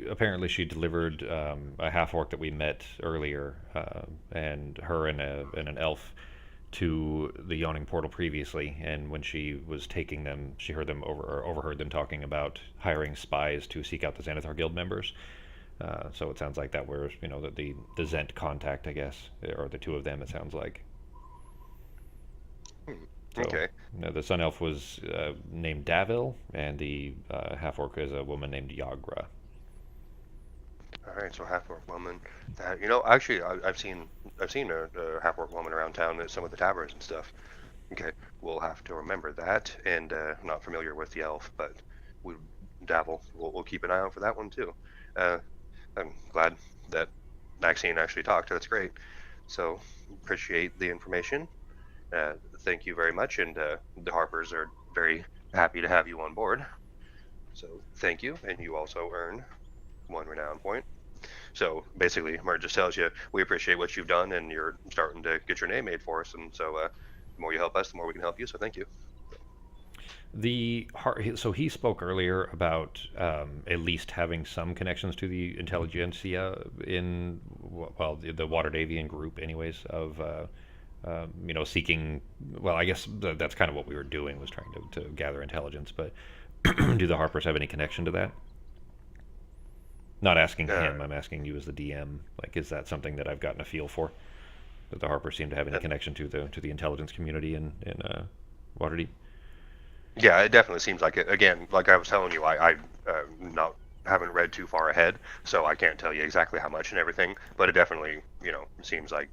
delivered a half orc that we met earlier, and her and an elf to the Yawning Portal previously. And when she was taking them, she overheard them talking about hiring spies to seek out the Xanathar Guild members. So it sounds like that we're, the Zent contact, I guess, or the two of them. It sounds like. So, okay. The Sun Elf was named Davil, and the half orc is a woman named Yagra. All right, so half orc woman. Actually, I've seen a half orc woman around town at some of the taverns and stuff. Okay, we'll have to remember that. And I'm not familiar with the elf, but we'll keep an eye out for that one too. I'm glad that Maxine actually talked. That's great. So appreciate the information. Thank you very much, and the Harpers are very happy to have you on board. So thank you, and you also earn 1 renown point. So basically, Mert just tells you, we appreciate what you've done, and you're starting to get your name made for us, and so the more you help us, the more we can help you, so thank you. So he spoke earlier about at least having some connections to the intelligentsia in, well, the Wddh group, anyways, of seeking. Well, I guess that's kind of what we were doing, was trying to gather intelligence. But do the Harpers have any connection to that? Not asking him, I'm asking you as the DM. Like, is that something that I've gotten a feel for? That the Harpers seem to have any connection to the intelligence community in Waterdeep? Yeah, it definitely seems like it. Again, like I was telling you, I haven't read too far ahead, so I can't tell you exactly how much and everything. But it definitely, seems like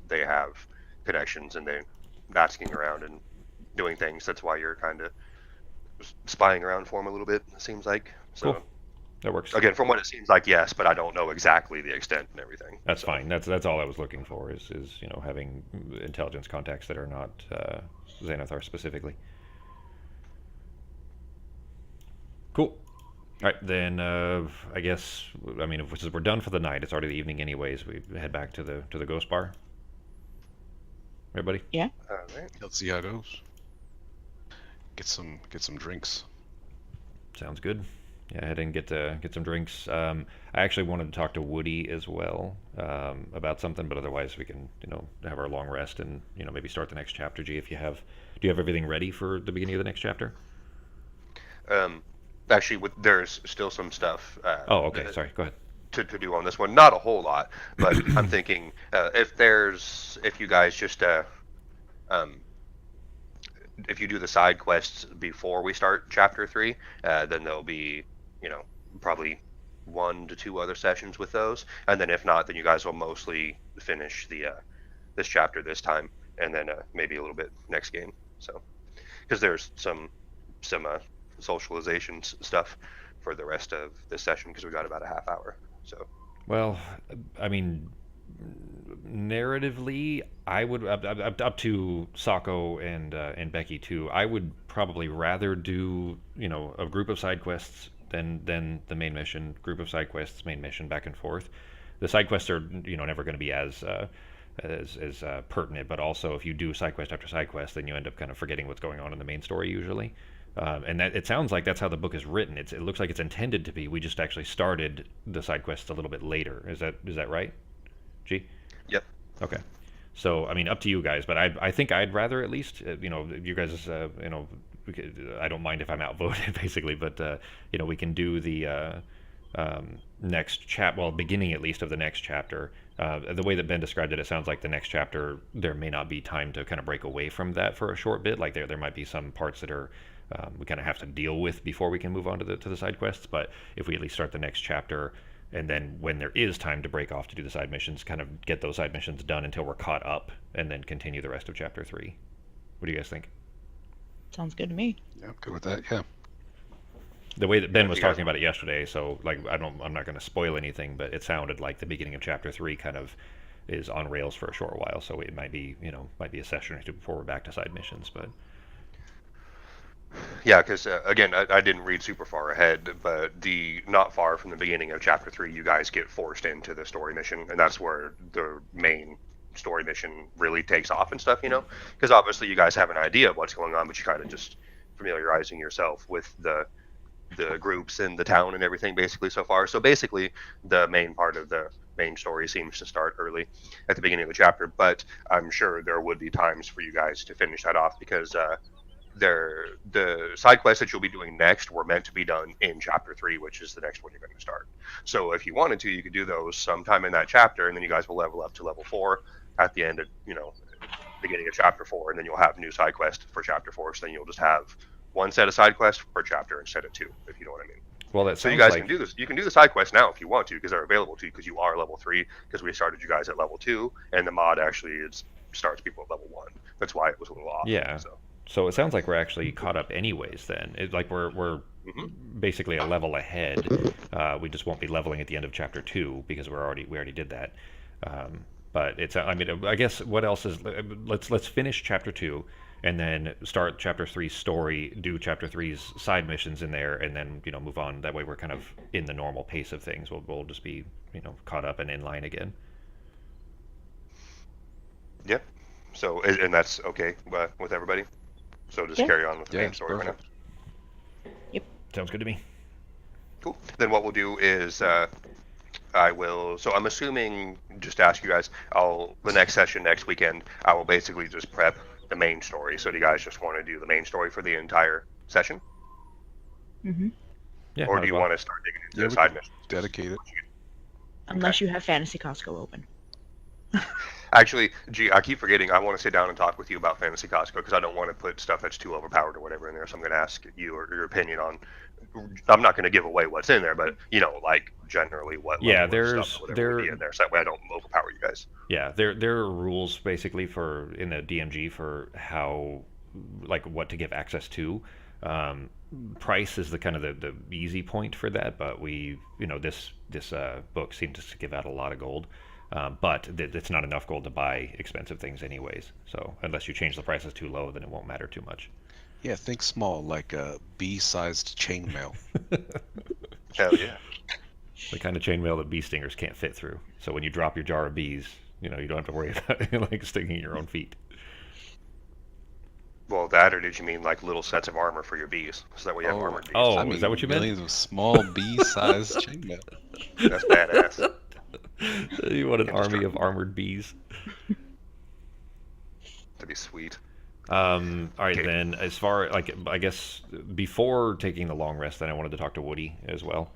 they have connections, and they're asking around and doing things. That's why you're kind of spying around for them a little bit. It seems like. So, Cool. That works. Again, from what it seems like, yes, but I don't know exactly the extent and everything. That's fine. That's all I was looking for is having intelligence contacts that are not Xanathar specifically. Cool. All right, then I guess if we're done for the night, it's already the evening anyways. We head back to the ghost bar. Everybody? Yeah. All right. Let's see how it goes. Get some drinks. Sounds good. Yeah, head and get some drinks. I actually wanted to talk to Woody as well about something, but otherwise we can have our long rest and maybe start the next chapter. G, if do you have everything ready for the beginning of the next chapter? Actually, there's still some stuff. Oh, okay. Sorry. Go ahead. To do on this one, not a whole lot, but I'm thinking if you guys just if you do the side quests before we start chapter 3, then there'll be probably 1 to 2 other sessions with those, and then if not, then you guys will mostly finish this chapter this time, and then maybe a little bit next game. So because there's some socialization stuff for the rest of this session because we got about a half hour. So well, I mean, narratively, I would up to Sako and Becky too. I would probably rather do a group of side quests than the main mission. Group of side quests, main mission, back and forth. The side quests are never going to be as pertinent, but also if you do side quest after side quest, then you end up kind of forgetting what's going on in the main story usually. And that it sounds like that's how the book is written. It looks like it's intended to be. We just actually started the side quests a little bit later. Is that right, G? Yep. Okay. So I mean, up to you guys, but I think I'd rather at least you guys I don't mind if I'm outvoted basically, but we can do the beginning at least of the next chapter. The way that Ben described it, it sounds like the next chapter there may not be time to kind of break away from that for a short bit. Like there might be some parts that are we kind of have to deal with before we can move on to the side quests. But if we at least start the next chapter, and then when there is time to break off to do the side missions, kind of get those side missions done until we're caught up, and then continue the rest of chapter 3. What do you guys think? Sounds good to me. Yeah, I'm good with that. Yeah. The way that Ben was talking about it yesterday, so like I'm not going to spoil anything, but it sounded like the beginning of chapter 3 kind of is on rails for a short while. So it might be a session or two before we're back to side missions, but. Yeah, because again, I didn't read super far ahead, but not far from the beginning of chapter 3, you guys get forced into the story mission, and that's where the main story mission really takes off and stuff, because obviously you guys have an idea of what's going on, but you kind of just familiarizing yourself with the groups and the town and everything basically so far. So basically, the main part of the main story seems to start early at the beginning of the chapter, but I'm sure there would be times for you guys to finish that off because the side quests that you'll be doing next were meant to be done in chapter 3, which is the next one you're going to start. So if you wanted to, you could do those sometime in that chapter, and then you guys will level up to level 4 at the end of beginning of chapter 4, and then you'll have new side quests for chapter 4. So then you'll just have one set of side quests per chapter instead of 2, if you know what I mean. Well, that so sounds you guys like... can do this. You can do the side quests now if you want to, because they're available to you, because you are level 3. Because we started you guys at level 2, and the mod actually starts people at level 1. That's why it was a little off. Yeah. So it sounds like we're actually caught up anyways. Then it's like we're basically a level ahead. We just won't be leveling at the end of chapter 2 because we already did that. But it's I guess what else is let's finish chapter 2 and then start chapter 3's story, do chapter 3's side missions in there, and then move on. That way we're kind of in the normal pace of things. We'll just be caught up and in line again. Yep. So and that's okay with everybody. So just carry on with the main story right now. Yep. Sounds good to me. Cool. Then what we'll do is so I'm assuming, just to ask you guys, the next session next weekend, I will basically just prep the main story. So do you guys just want to do the main story for the entire session? Mm-hmm. Yeah. Or do you want to start digging into the side missions? Dedicate it. Unless you have Fantasy Costco open. Actually, gee, I keep forgetting. I want to sit down and talk with you about Fantasy Costco because I don't want to put stuff that's too overpowered or whatever in there. So I'm going to ask you your opinion on. I'm not going to give away what's in there, but like generally what. Yeah, would be in there, so that way I don't overpower you guys. Yeah, there are rules basically in the DMG for how what to give access to. price is the kind of the easy point for that, but we, this book seems to give out a lot of gold. But it's not enough gold to buy expensive things anyways. So unless you change the prices too low, then it won't matter too much. Yeah, think small, like a B-sized chainmail. Hell yeah. The kind of chainmail that bee stingers can't fit through. So when you drop your jar of bees, you don't have to worry about like stinging your own feet. Well, that, or did you mean like little sets of armor for your bees? Is that what you have armored bees? Oh, I is mean, that what you meant? millions of small bee-sized chainmail. That's badass. You want an army Indestructible. of armored bees? That'd be sweet. All right, Okay. then. As far like, I guess before taking the long rest, then I wanted to talk to Woody as well.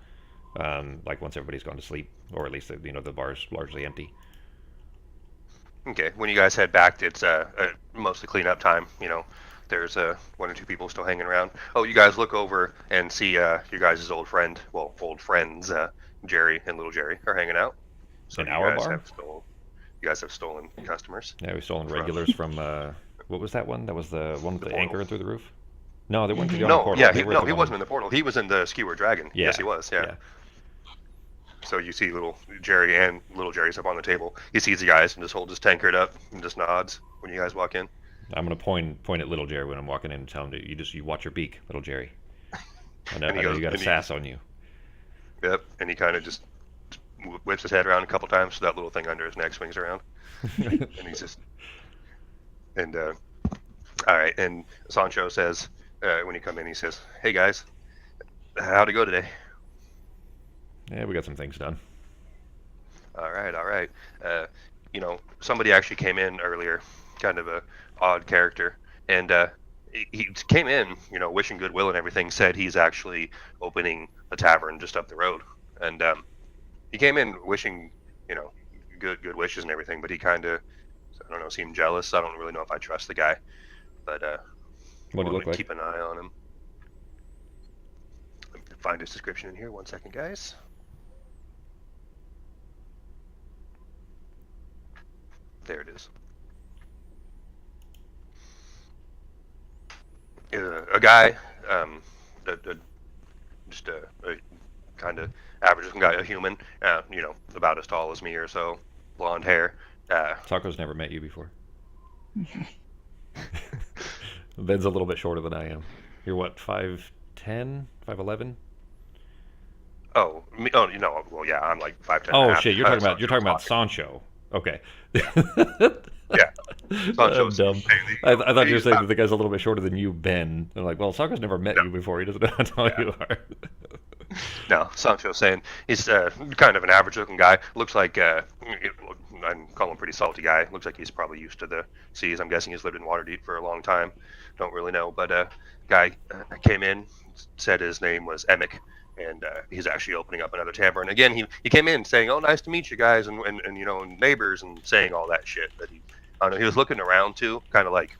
Like once everybody's gone to sleep, or at least the bar's largely empty. Okay, when you guys head back, it's mostly cleanup time. There's one or two people still hanging around. Oh, you guys look over and see your guys' old friends, Jerry and Little Jerry, are hanging out. So In you our guys bar? you guys have stolen customers. Yeah, we've stolen From- regulars from what was that one? That was the one with The the anchor portal. through the roof. No, they weren't the No, portal. yeah, They he were the one- wasn't in the portal. He was in the Skewer Dragon. Yeah, Yes, he was. Yeah. So you see Little Jerry and Little Jerry's up on the table. He sees you guys and just holds his tankard up and just nods when you guys walk in. I'm gonna point at Little Jerry when I'm walking in and tell him to you watch your beak, Little Jerry. I know, And he I know goes- you got a and he- sass on you. Yep, and he kind of just whips his head around a couple times so that little thing under his neck swings around. And he's just... And, all right, and Sancho says, when you come in, he says, "Hey, guys, how'd it go today?" Yeah, we got some things done. All right, all right. Somebody actually came in earlier, kind of a odd character, and he came in, wishing goodwill and everything. Said he's actually opening a tavern just up the road, and he came in wishing, good wishes and everything. But he kind of, I don't know, seemed jealous. I don't really know if I trust the guy, but What do you look like? keep an eye on him. Let me find his description in here. 1 second, guys. There it is. A guy, just a kind of average looking guy, a human, about as tall as me or so, blonde hair. Taco's never met you before. Ben's a little bit shorter than I am. You're what, 5'10", 5'11"? Well, yeah, I'm like 5'10". Oh shit, you're talking Sancho's about talking. Sancho. Okay. Yeah. I'm Sancho's dumb. saying I thought you were he's saying about- that the guy's a little bit shorter than you, Ben. I'm like, well, Sancho's never met you before. He doesn't know how tall you are. No, Sancho's saying he's kind of an average-looking guy. Looks like I call him a pretty salty guy. Looks like he's probably used to the seas. I'm guessing he's lived in Waterdeep for a long time. Don't really know, but guy came in, said his name was Emic, and he's actually opening up another tavern. Again, he came in saying, "Oh, nice to meet you guys," and neighbors, and saying all that shit. But I don't know. He was looking around too, kind of like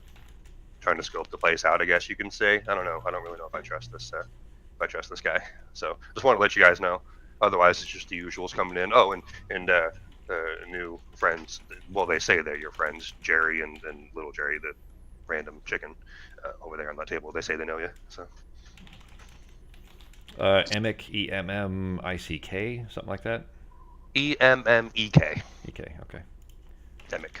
trying to scope the place out, I guess you can say. I don't know. I don't really know if I trust this. Guy. So just want to let you guys know. Otherwise, it's just the usuals coming in. Oh, and new friends. Well, they say they're your friends, Jerry and Little Jerry, the random chicken over there on that table. They say they know you. So Emick, E-M-M-I-C-K, something like that? EMMEK. E-K, okay. Emic.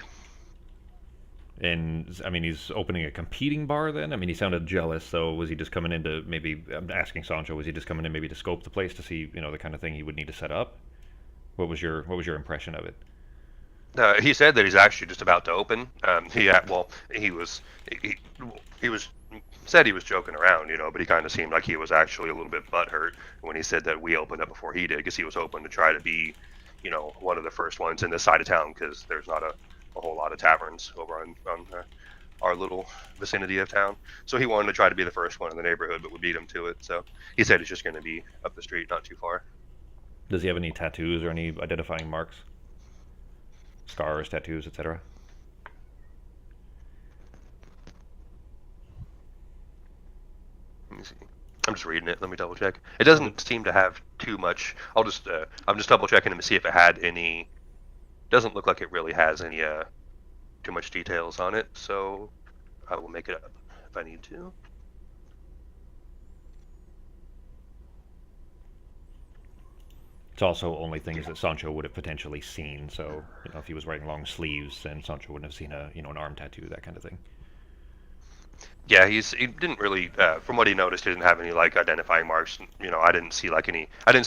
And, I mean, he's opening a competing bar then? I mean, he sounded jealous, so was he just coming in to maybe, I'm asking Sancho, was he just coming in maybe to scope the place to see, the kind of thing he would need to set up? What was your impression of it? He said that he's actually just about to open. He said he was joking around, but he kind of seemed like he was actually a little bit butthurt when he said that we opened up before he did, because he was hoping to try to be, one of the first ones in this side of town, because there's not a whole lot of taverns over on our little vicinity of town. So he wanted to try to be the first one in the neighborhood, but we beat him to it. So he said he's just going to be up the street, not too far. Does he have any tattoos or any identifying marks? Scars, tattoos, etc.? Let me see. I'm just reading it. Let me double check. It doesn't seem to have too much. I'm just double checking him to see if it had any. Doesn't look like it really has any too much details on it. So I will make it up if I need to. It's also only things that Sancho would have potentially seen. So, if he was wearing long sleeves, then Sancho wouldn't have seen an arm tattoo, that kind of thing. Yeah, he didn't really, from what he noticed, he didn't have any like identifying marks. I didn't see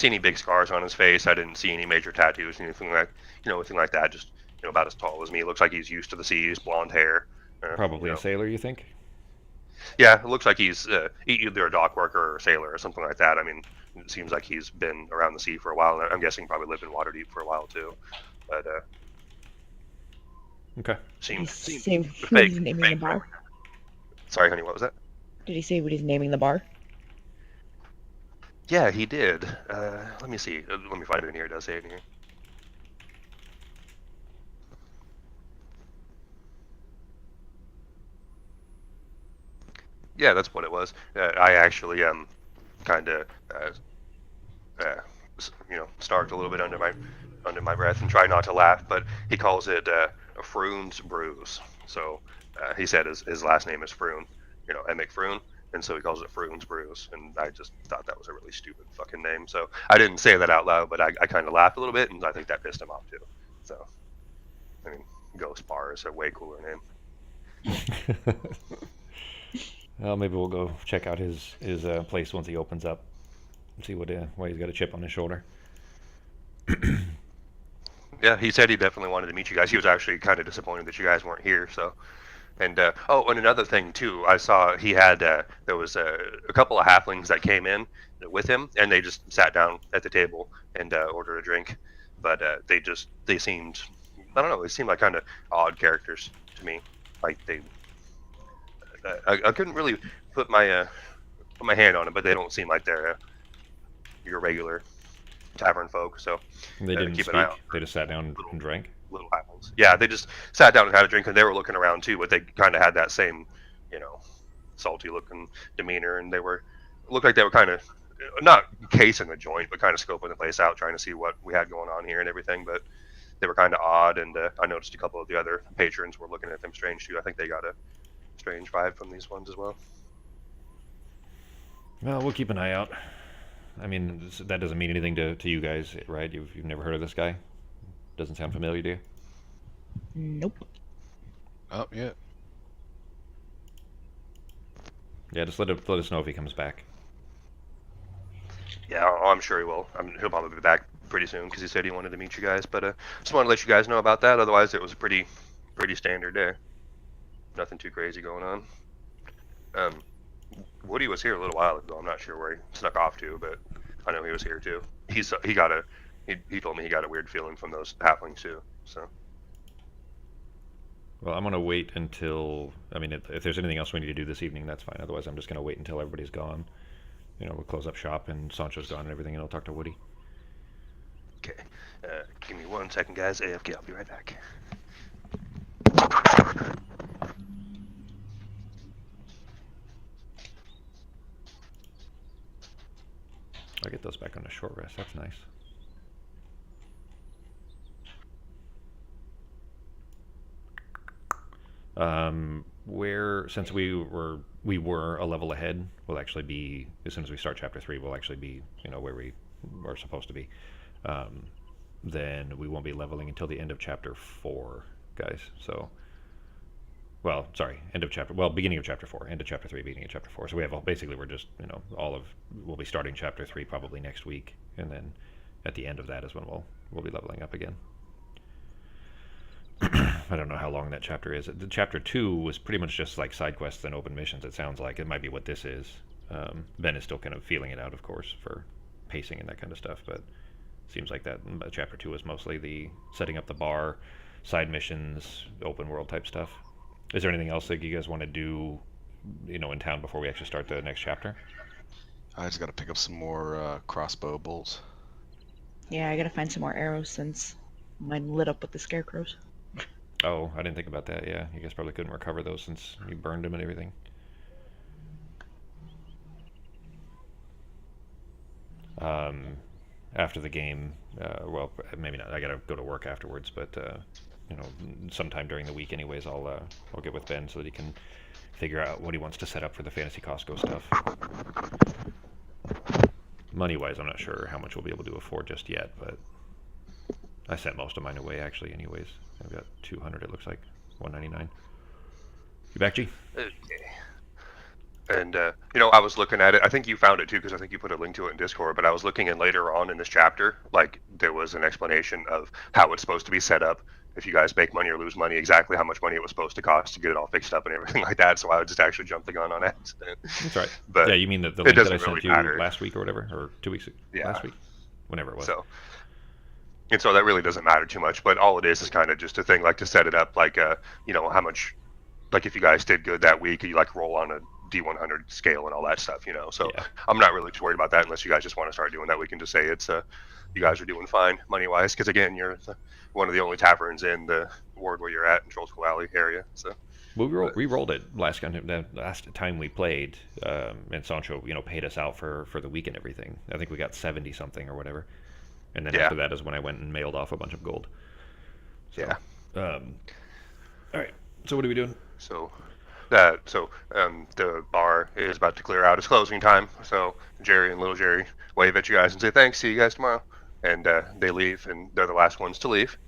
any big scars on his face. I didn't see any major tattoos, anything like that. Just about as tall as me. It looks like he's used to the seas, blonde hair. Probably a sailor, you think? Yeah, it looks like he's either a dock worker or a sailor or something like that. I mean, it seems like he's been around the sea for a while. And I'm guessing probably lived in Waterdeep for a while too. But Okay. seems Say what fake. he's naming the bar? Sorry, honey, what was that? Did he say what he's naming the bar? Yeah, he did. Let me see. Let me find it in here. It does say it in here. Yeah, that's what it was. I actually kind of snarked a little bit under my breath and tried not to laugh, but he calls it Froon's Brews. So he said his last name is Froon, Emic Froon, and so he calls it Froon's Brews, and I just thought that was a really stupid fucking name. So I didn't say that out loud, but I kind of laughed a little bit, and I think that pissed him off too. So, I mean, Ghost Bar is a way cooler name. Well, maybe we'll go check out his place once he opens up. See why he's got a chip on his shoulder. Yeah, he said he definitely wanted to meet you guys. He was actually kind of disappointed that you guys weren't here. So, and and another thing too, I saw he had there was a couple of halflings that came in with him, and they just sat down at the table and ordered a drink. But they seemed, I don't know, they seemed like kind of odd characters to me. Like I couldn't really put my hand on it, but they don't seem like they're your regular tavern folk. So They didn't keep speak. an eye out. They just sat down and drank. Little apples. Yeah, they just sat down and had a drink, and they were looking around too, but they kind of had that same, salty looking demeanor, and looked like they were kind of not casing the joint, but kind of scoping the place out, trying to see what we had going on here and everything. But they were kind of odd, and I noticed a couple of the other patrons were looking at them strange too. I think they got a strange vibe from these ones as well. Well, we'll keep an eye out. I mean, that doesn't mean anything to you guys, right? You've never heard of this guy? Doesn't sound familiar to you? Nope. Oh, yeah. Yeah, just let us know if he comes back. Yeah, I'm sure he will. He'll probably be back pretty soon because he said he wanted to meet you guys. But just wanted to let you guys know about that. Otherwise, it was a pretty standard day. Nothing too crazy going on. Woody was here a little while ago. I'm not sure where he snuck off to, but I know he was here too. He told me he got a weird feeling from those halflings too. So. Well, I'm gonna wait until. I mean, if there's anything else we need to do this evening, that's fine. Otherwise, I'm just gonna wait until everybody's gone. We'll close up shop and Sancho's gone and everything, and I'll talk to Woody. Okay. Give me 1 second, guys. AFK. I'll be right back. I'll get those back on a short rest. That's nice. Since we were a level ahead, we'll actually be, as soon as we start chapter 3, we'll actually be where we are supposed to be. Then we won't be leveling until the end of chapter 4, guys. So, beginning of chapter 4, end of chapter 3, beginning of chapter 4. So we have basically, we're just we'll be starting chapter 3 probably next week, and then at the end of that is when we'll be leveling up again. I don't know how long that chapter is. The chapter 2 was pretty much just like side quests and open missions. It sounds like it might be what this is. Ben is still kind of feeling it out, of course, for pacing and that kind of stuff. But it seems like that chapter 2 is mostly the setting up the bar, side missions, open world type stuff. Is there anything else that you guys want to do, in town before we actually start the next chapter? I just got to pick up some more crossbow bolts. Yeah, I gotta find some more arrows since mine lit up with the scarecrows. Oh, I didn't think about that. Yeah, you guys probably couldn't recover those since you burned them and everything. After the game, well, maybe not. I gotta go to work afterwards, but sometime during the week, anyways, I'll get with Ben so that he can figure out what he wants to set up for the Fantasy Costco stuff. Money-wise, I'm not sure how much we'll be able to afford just yet, but I sent most of mine away, actually, anyways. I've got 200, it looks like. 199. You back, G? Okay. And, I was looking at it. I think you found it, too, because I think you put a link to it in Discord. But I was looking in later on in this chapter, like, there was an explanation of how it's supposed to be set up. If you guys make money or lose money, exactly how much money it was supposed to cost to get it all fixed up and everything like that. So I would just actually jump the gun on accident. That's right. But yeah, you mean the it link that I doesn't sent really you matter. last week or whatever? Or 2 weeks ago? Yeah. Last week? Whenever it was. So that really doesn't matter too much. But all it is kind of just a thing, like, to set it up, like, how much, like, if you guys did good that week, you, like, roll on a D100 scale and all that stuff, So Yeah. I'm not really too worried about that unless you guys just want to start doing that. We can just say it's you guys are doing fine money-wise, because, again, you're one of the only taverns in the ward where you're at in Trollskull Valley area. So Well, we rolled it last time we played, and Sancho, paid us out for the week and everything. I think we got 70 something or whatever, and then after that is when I went and mailed off a bunch of gold. So, Yeah. All right. So what are we doing? So the bar is about to clear out. It's closing time. So Jerry and Little Jerry wave at you guys and say thanks. See you guys tomorrow. And they leave, and they're the last ones to leave.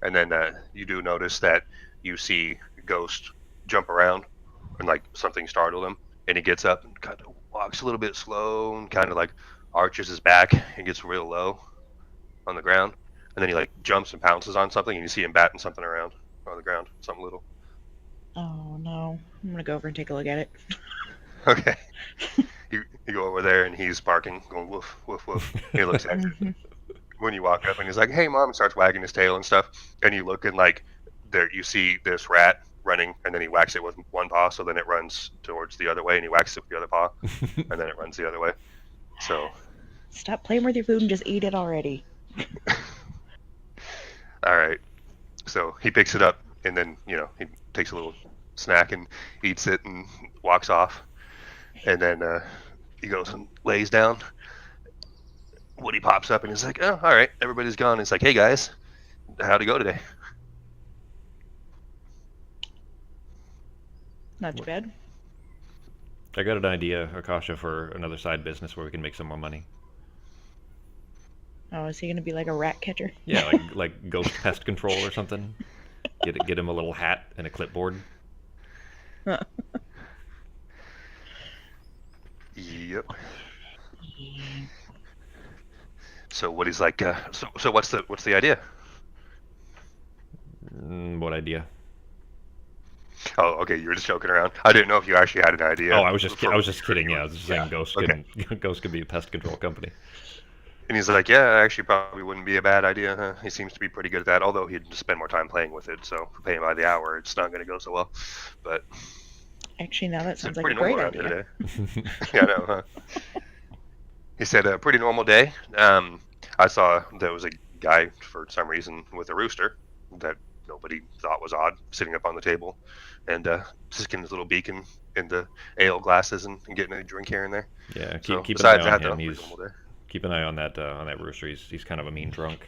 And then you do notice that you see Ghost jump around, and like something startled him, and he gets up and kind of walks a little bit slow and kind of like arches his back and gets real low on the ground, and then he like jumps and pounces on something, and you see him batting something around on the ground, something little. Oh no. I'm gonna go over and take a look at it. Okay. You go over there, and he's barking, going woof, woof, woof. He looks at you when you walk up, and he's like, "Hey, Mom," and starts wagging his tail and stuff. And you look, and like there, you see this rat running, and then he whacks it with one paw, so then it runs towards the other way, and he whacks it with the other paw, and then it runs the other way. So, Stop playing with your food and just eat it already. all right. So he picks it up, and then he takes a little snack and eats it and walks off. And then he goes and lays down. Woody pops up and he's like, "Oh, all right, everybody's gone." He's like, "Hey guys, how'd it go today?" Not too bad. I got an idea, Akasha, for another side business where we can make some more money. Oh, is he gonna be like a rat catcher? Yeah, like ghost pest control or something. Get him a little hat and a clipboard. Yep. So Woody's like, so what's the idea? What idea? Oh, okay, you were just joking around. I didn't know if you actually had an idea. Oh, I was just kidding. Yeah, I was just saying Ghost okay. Ghost could be a pest control company. And he's like, "Yeah, actually, probably wouldn't be a bad idea. Huh? He seems to be pretty good at that. Although he'd spend more time playing with it, so if we pay him by the hour, it's not going to go so well. But Actually, now that sounds like a pretty great normal around idea. here today. Yeah, I know, huh? He said, "A pretty normal day. I saw there was a guy for some reason with a rooster that nobody thought was odd, sitting up on the table, and sticking his little beacon in the ale glasses and getting a drink here and there. Yeah, So keep an besides eye on that, him. though, pretty normal day. Keep an eye on that rooster. He's kind of a mean drunk.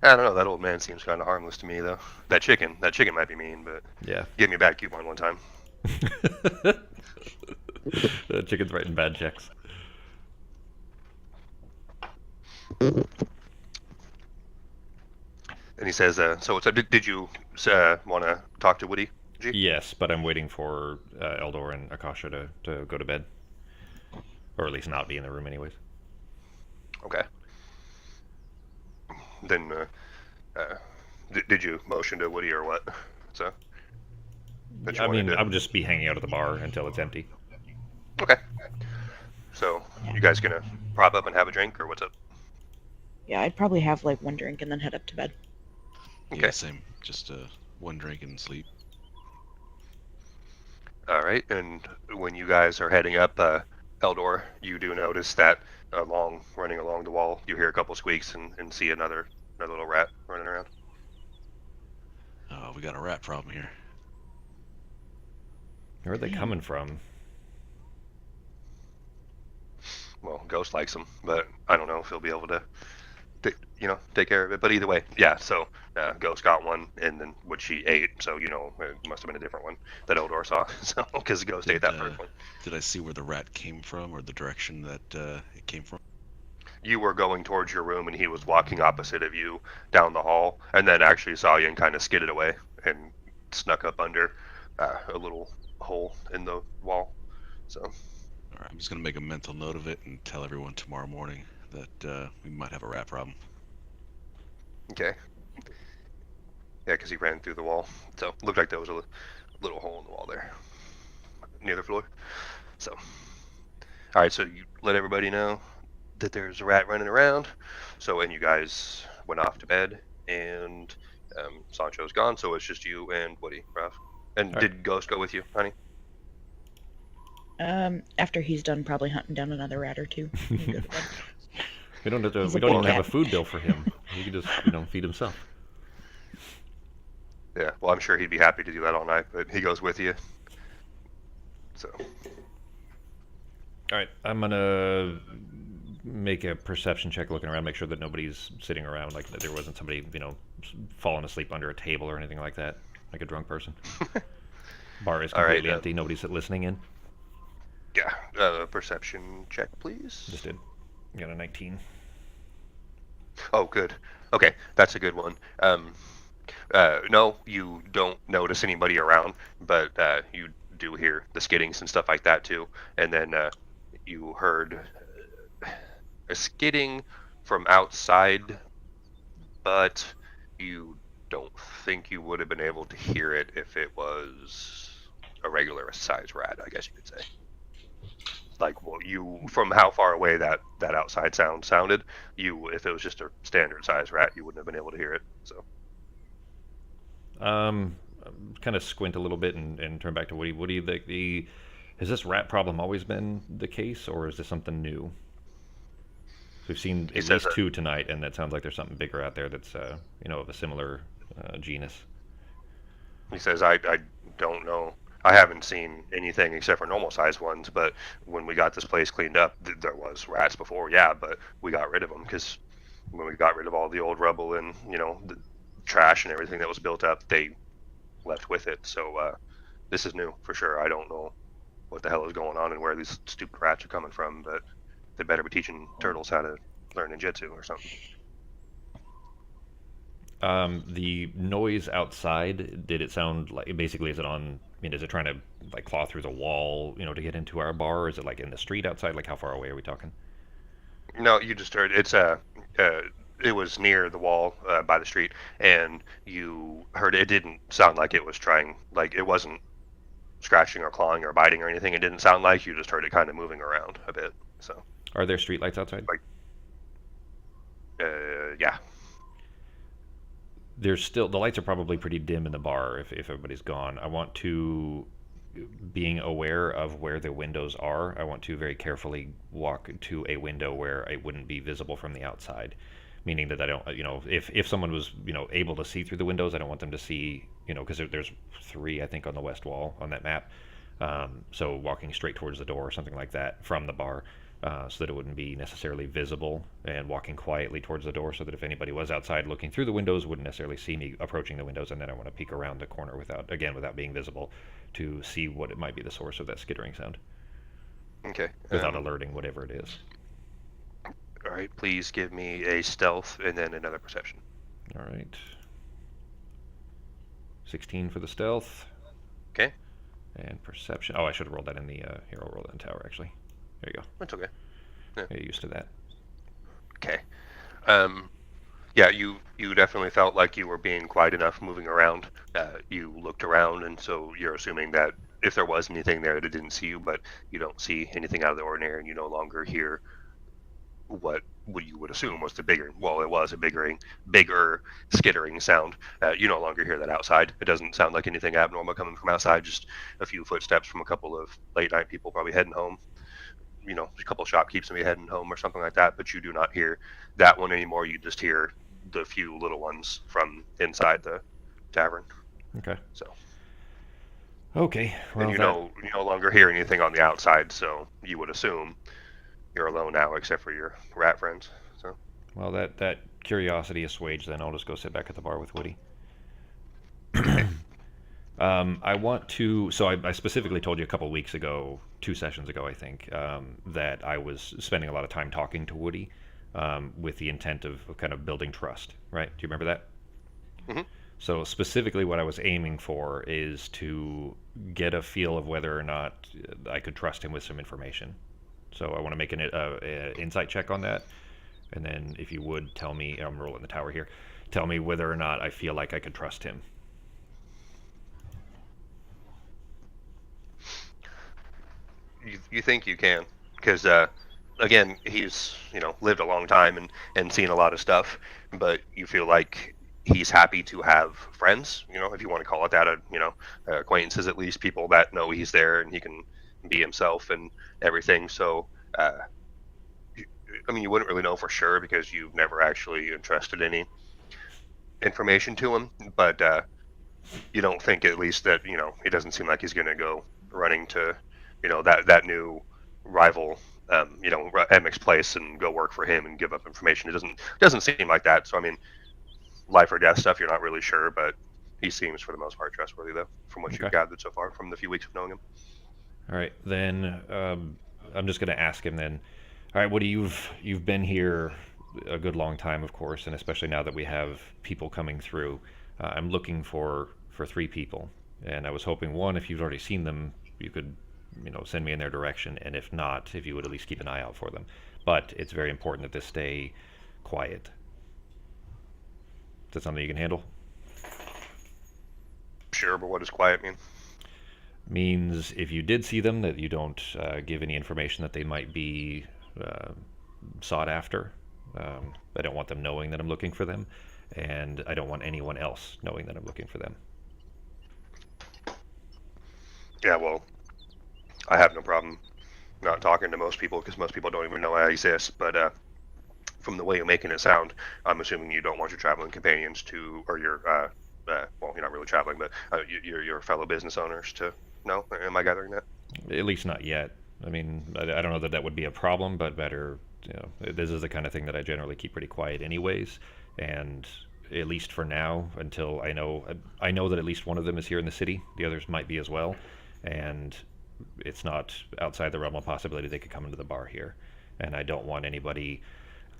I don't know. That old man seems kind of harmless to me, though. That chicken might be mean, but Yeah. gave me a bad coupon one time. The chicken's writing bad checks. And he says, "So what's up? Did you want to talk to Woody?" G? Yes, but I'm waiting for Eldor and Akasha to go to bed, or at least not be in the room, anyways. Okay. Then, did you motion to Woody or what? So. that you I wanted mean, to- I'll just be hanging out at the bar until it's empty. Okay. So, you guys gonna prop up and have a drink, or what's up? Yeah, I'd probably have like one drink and then head up to bed. Okay. Yeah, same. Just one drink and sleep. All right. And when you guys are heading up, Eldor, you do notice that running along the wall, you hear a couple squeaks and see another little rat running around. Oh, we got a rat problem here. Where are they Yeah. coming from? Well, Ghost likes them, but I don't know if he'll be able to take care of it. But either way, yeah. So Ghost got one, and then what she ate. So it must have been a different one that Eldor saw. So because Ghost ate that first one. Did I see where the rat came from, or the direction that it came from? You were going towards your room, and he was walking opposite of you down the hall, and then actually saw you and kind of skidded away and snuck up under a little hole in the wall. So. All right, I'm just gonna make a mental note of it and tell everyone tomorrow morning that we might have a rat problem. Okay. Yeah, because he ran through the wall. So looked like there was a little hole in the wall there near the floor. So, all right. So you let everybody know that there's a rat running around. So, and you guys went off to bed, and Sancho's gone. So it's just you and Woody, Ralph. And All did Ghost go with you, honey? After he's done probably hunting down another rat or two. he'll go to bed. We don't have to, He's we a don't big even have a cat. food bill for him. He can just feed himself. Yeah. Well, I'm sure he'd be happy to do that all night, but he goes with you. So. All right, I'm gonna make a perception check, looking around, make sure that nobody's sitting around, like that there wasn't somebody falling asleep under a table or anything like that, like a drunk person. Bar is All right, completely empty. Nobody's listening in. Yeah. Perception check, please. Just did. Got a 19. Oh, good. Okay, that's a good one. No, you don't notice anybody around, but you do hear the skiddings and stuff like that too. And then you heard a skidding from outside, but you don't think you would have been able to hear it if it was a regular size rat, I guess you could say. Like, well, you, from how far away that outside sound sounded, if it was just a standard size rat, you wouldn't have been able to hear it. So. Kind of squint a little bit and turn back to Woody. Woody, has this rat problem always been the case, or is this something new? We've seen at least two tonight, and that sounds like there's something bigger out there that's of a similar genus. He says, I don't know. I haven't seen anything except for normal sized ones, but when we got this place cleaned up, there was rats before, yeah, but we got rid of them because when we got rid of all the old rubble and, the trash and everything that was built up, they left with it. So this is new for sure. I don't know what the hell is going on and where these stupid rats are coming from, but they better be teaching turtles how to learn ninjutsu or something. The noise outside, did it sound like, basically, is it trying to like claw through the wall, to get into our bar? Or is it like in the street outside? Like how far away are we talking? No, you just heard it was near the wall by the street, and you heard it didn't sound like it was trying, like it wasn't scratching or clawing or biting or anything. It didn't sound like, you just heard it kind of moving around a bit. So. Are there street lights outside? Yeah. There's still, the lights are probably pretty dim in the bar if everybody's gone. I want to, being aware of where the windows are, I want to very carefully walk to a window where it wouldn't be visible from the outside. Meaning that I don't, if someone was, able to see through the windows, I don't want them to see, because there's 3, I think, on the west wall on that map. So walking straight towards the door or something like that from the bar, so that it wouldn't be necessarily visible, and walking quietly towards the door so that if anybody was outside looking through the windows, wouldn't necessarily see me approaching the windows, and then I want to peek around the corner without being visible to see what it might be the source of that skittering sound. Okay. Without alerting whatever it is. All right, please give me a stealth and then another perception. All right. 16 for the stealth. Okay. And perception. Oh, I should have rolled that in the here. I'll roll that in tower actually. There you go. That's okay. Get used to that. Okay. Yeah, you definitely felt like you were being quiet enough moving around. You looked around, and so you're assuming that if there was anything there, that didn't see you, but you don't see anything out of the ordinary, and you no longer hear what you would assume was it was a bigger skittering sound. You no longer hear that outside. It doesn't sound like anything abnormal coming from outside, just a few footsteps from a couple of late night people probably heading home. A couple of shopkeepers maybe heading home or something like that, but you do not hear that one anymore. You just hear the few little ones from inside the tavern. Okay. So. Okay. Well, and you no longer hear anything on the outside, so you would assume you're alone now, except for your rat friends. So. Well, that curiosity assuaged, then I'll just go sit back at the bar with Woody. I want to. So I specifically told you a couple weeks ago, 2 sessions ago, I think, that I was spending a lot of time talking to Woody, with the intent of kind of building trust. Right? Do you remember that? Hmm. So specifically, what I was aiming for is to get a feel of whether or not I could trust him with some information. So I want to make an insight check on that, and then if you would tell me, I'm rolling the tower here. Tell me whether or not I feel like I could trust him. You think you can, because again, he's lived a long time and seen a lot of stuff, but you feel like he's happy to have friends, if you want to call it that, acquaintances, at least people that know he's there and he can be himself and everything. So uh, I mean, you wouldn't really know for sure because you've never actually entrusted any information to him, but you don't think, at least, that it doesn't seem like he's going to go running to that new rival, Emmek's place, and go work for him and give up information. It doesn't seem like that. So I mean, life or death stuff, you're not really sure, but he seems for the most part trustworthy, though, from what Okay. you've gathered so far from the few weeks of knowing him. All right, then I'm just going to ask him then. All right, Woody, you've been here a good long time, of course, and especially now that we have people coming through. I'm looking for 3 people, and I was hoping, one, if you've already seen them, you could send me in their direction, and if not, if you would at least keep an eye out for them. But it's very important that this stay quiet. Is that something you can handle? Sure, but what does quiet mean? Means if you did see them, that you don't give any information that they might be uh, sought after. I don't want them knowing that I'm looking for them, and I don't want anyone else knowing that I'm looking for them. Yeah, well, I have no problem not talking to most people because most people don't even know I exist. But from the way you're making it sound, I'm assuming you don't want your traveling companions to, or your, well, you're not really traveling, but your fellow business owners to know. Am I gathering that? At least not yet. I mean, I don't know that that would be a problem, but better, this is the kind of thing that I generally keep pretty quiet anyways, and at least for now, until I know that at least one of them is here in the city. The others might be as well, and it's not outside the realm of possibility they could come into the bar here. And I don't want anybody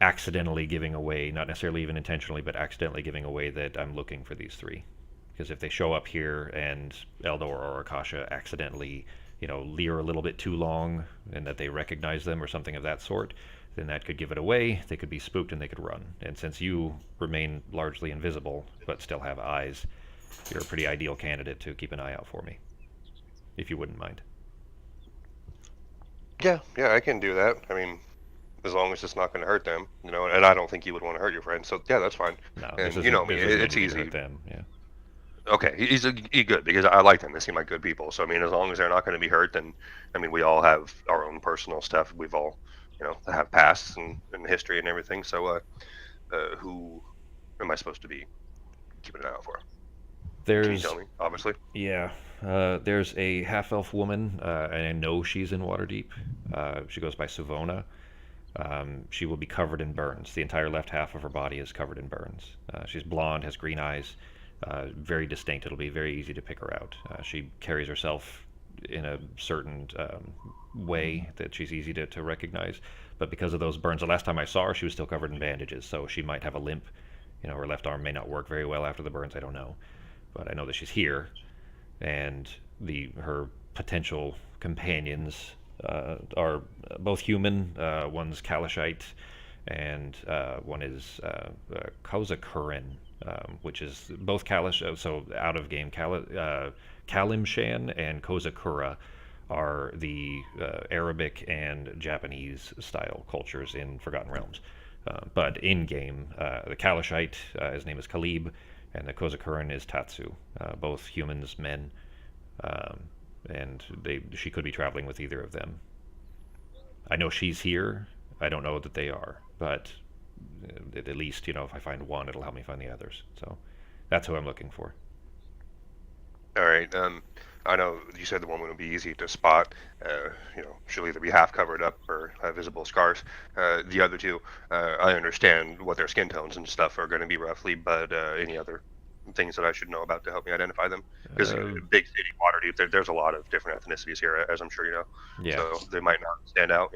accidentally giving away, not necessarily even intentionally, but accidentally giving away that I'm looking for these 3. Because if they show up here and Eldor or Akasha accidentally, leer a little bit too long and that they recognize them or something of that sort, then that could give it away. They could be spooked and they could run. And since you remain largely invisible but still have eyes, you're a pretty ideal candidate to keep an eye out for me, if you wouldn't mind. Yeah, I can do that. I mean, as long as it's not going to hurt them, and I don't think you would want to hurt your friend. So yeah, that's fine. No, And this isn't, you know me, this isn't it's anything to easy. hurt them. Yeah. Okay, he's good because I like them. They seem like good people. So I mean, as long as they're not going to be hurt, then I mean, we all have our own personal stuff. We've all, have pasts and history and everything. So who am I supposed to be keeping an eye out for? Can you There's tell me? Obviously. Yeah, there's a half-elf woman, and I know she's in Waterdeep. She goes by Savona. She will be covered in burns. The entire left half of her body is covered in burns. She's blonde, has green eyes, very distinct. It'll be very easy to pick her out. She carries herself in a certain way that she's easy to recognize. But because of those burns, the last time I saw her, she was still covered in bandages, so she might have a limp. Her left arm may not work very well after the burns. I don't know, but I know that she's here, and her potential companions are both human. One's Kalashite, and one is Kozakurin, which is both Kalish. So out of game, Kalimshan and Kozakura are the Arabic and Japanese style cultures in Forgotten Realms. But in game, the Kalashite, his name is Kalib, and the Kozakurin is Tatsu, both humans, men, and she could be traveling with either of them. I know she's here. I don't know that they are, but at least, if I find one, it'll help me find the others. So that's who I'm looking for. All right. I know you said the woman would be easy to spot. She'll either be half covered up or have visible scars. The other two, I understand what their skin tones and stuff are going to be roughly, but any other things that I should know about to help me identify them? Because big city, Waterdeep, there's a lot of different ethnicities here, as I'm sure you know. Yeah. So they might not stand out,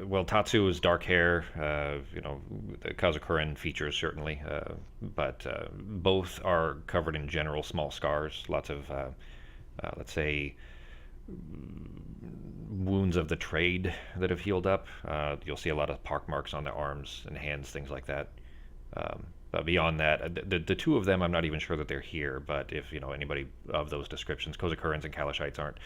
Well, Tatsu is dark hair. The Kazukuren features certainly, but both are covered in general small scars. Lots of, let's say, wounds of the trade that have healed up. You'll see a lot of pock marks on their arms and hands, things like that. But beyond that, the two of them, I'm not even sure that they're here. But if anybody of those descriptions, Kozakurans and Kalashites aren't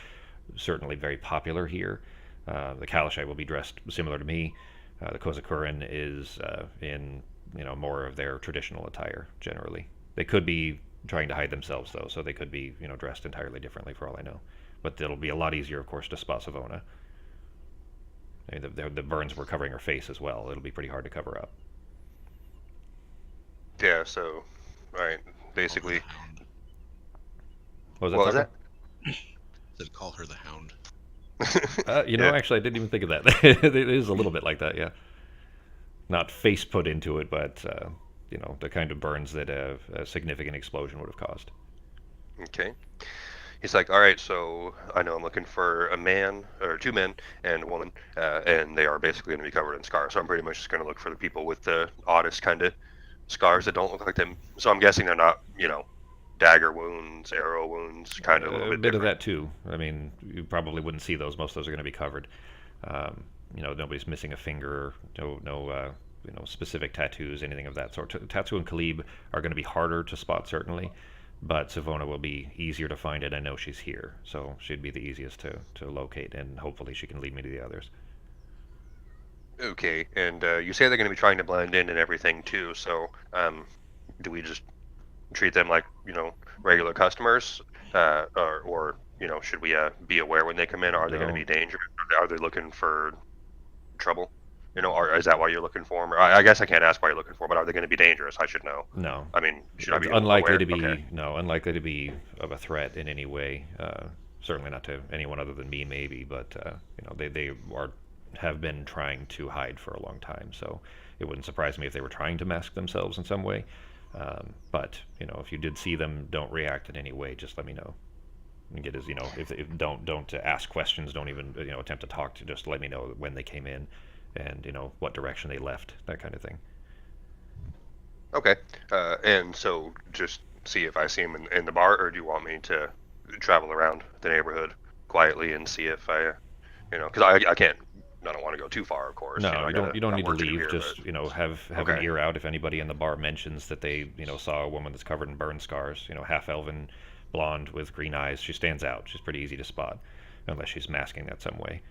certainly very popular here. The Kalashite will be dressed similar to me. The Kozakuran is in more of their traditional attire generally. They could be trying to hide themselves though, so they could be dressed entirely differently for all I know. But it'll be a lot easier, of course, to spot Savona. I mean, the burns were covering her face as well. It'll be pretty hard to cover up. Yeah. So, all right. Basically, What what was Tucker? that? Said call her the Hound. Yeah. Actually, I didn't even think of that. It is a little bit like that, yeah. Not face put into it, but the kind of burns that a significant explosion would have caused. Okay. He's like, all right, so I know I'm looking for a man, or two men, and a woman, and they are basically going to be covered in scars. So I'm pretty much just going to look for the people with the oddest kind of scars that don't look like them. So I'm guessing they're not, dagger wounds, arrow wounds, kind of a little A bit bit of different. that too. I mean, you probably wouldn't see those. Most of those are going to be covered. Nobody's missing a finger. No, specific tattoos, anything of that sort. Tatsu and Khalib are going to be harder to spot certainly, but Savona will be easier to find, and I know she's here, so she'd be the easiest to locate, and hopefully she can lead me to the others. Okay, and you say they're going to be trying to blend in and everything too. So do we just treat them like regular customers, or should we be aware when they come in? Are they going to No. be dangerous? Are they looking for trouble? Or is that why you're looking for them? Or I guess I can't ask why you're looking for them, but are they going to be dangerous? I should know. No. I mean, should I It's be unlikely aware? to be Okay. unlikely to be of a threat in any way. Certainly not to anyone other than me, maybe. But they have been trying to hide for a long time, so it wouldn't surprise me if they were trying to mask themselves in some way. But if you did see them, don't react in any way. Just let me know. And get as if don't ask questions. Don't even attempt to talk to. Just let me know when they came in, and what direction they left. That kind of thing. Okay. And so just see if I see him in the bar, or do you want me to travel around the neighborhood quietly and see if I, because I can't. I don't want to go too far, of course. No, I you gotta- don't got need to work do leave. here, Just but- have an Okay. ear out if anybody in the bar mentions that they saw a woman that's covered in burn scars. Half elven, blonde with green eyes. She stands out. She's pretty easy to spot, unless she's masking that some way.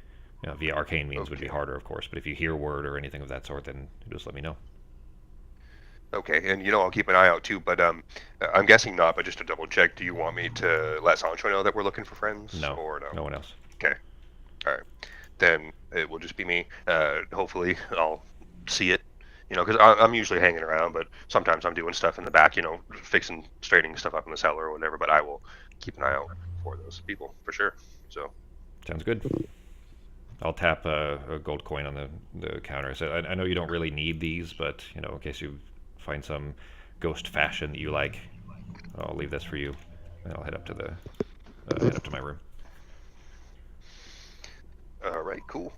Via arcane means would be Okay. harder, of course. But if you hear word or anything of that sort, then just let me know. Okay, and I'll keep an eye out too. But I'm guessing not. But just to double check, do you want me to let Sancho know that we're looking for friends? No, Or no? no one else. Okay. All right. Then it will just be me. Hopefully, I'll see it. Because I'm usually hanging around, but sometimes I'm doing stuff in the back. Fixing, straightening stuff up in the cellar or whatever. But I will keep an eye out for those people for sure. So. Sounds good. I'll tap a gold coin on the counter. So I know you don't really need these, but in case you find some ghost fashion that you like, I'll leave this for you, and I'll head up to my room. All right, cool.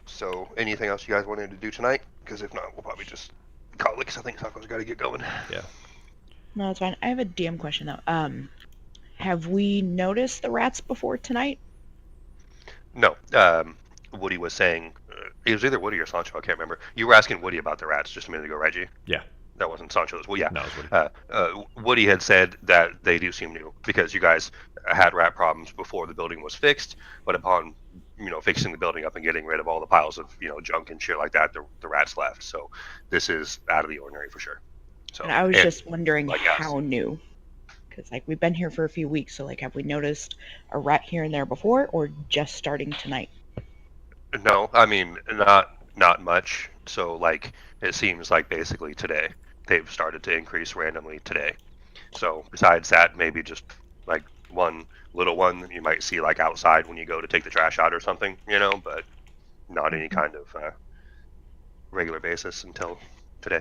So, anything else you guys wanted to do tonight? Because if not, we'll probably just call it. Because I think Taco's got to get going. Yeah. No, that's fine. I have a DM question though. Have we noticed the rats before tonight? No. Woody was saying it was either Woody or Sancho. I can't remember. You were asking Woody about the rats just a minute ago, Reggie. Yeah. That wasn't Sancho's. Well, yeah. No, it was Woody. Woody had said that they do seem new because you guys had rat problems before the building was fixed, but upon fixing the building up and getting rid of all the piles of junk and shit like that, the rats left. So this is out of the ordinary for sure. So And I was just wondering like us. how new. Because we've been here for a few weeks, so have we noticed a rat here and there before, or just starting tonight? No, I mean not much. So it seems like basically today they've started to increase randomly today. So besides that, maybe just one little one that you might see like outside when you go to take the trash out or something, but not any kind of regular basis until today.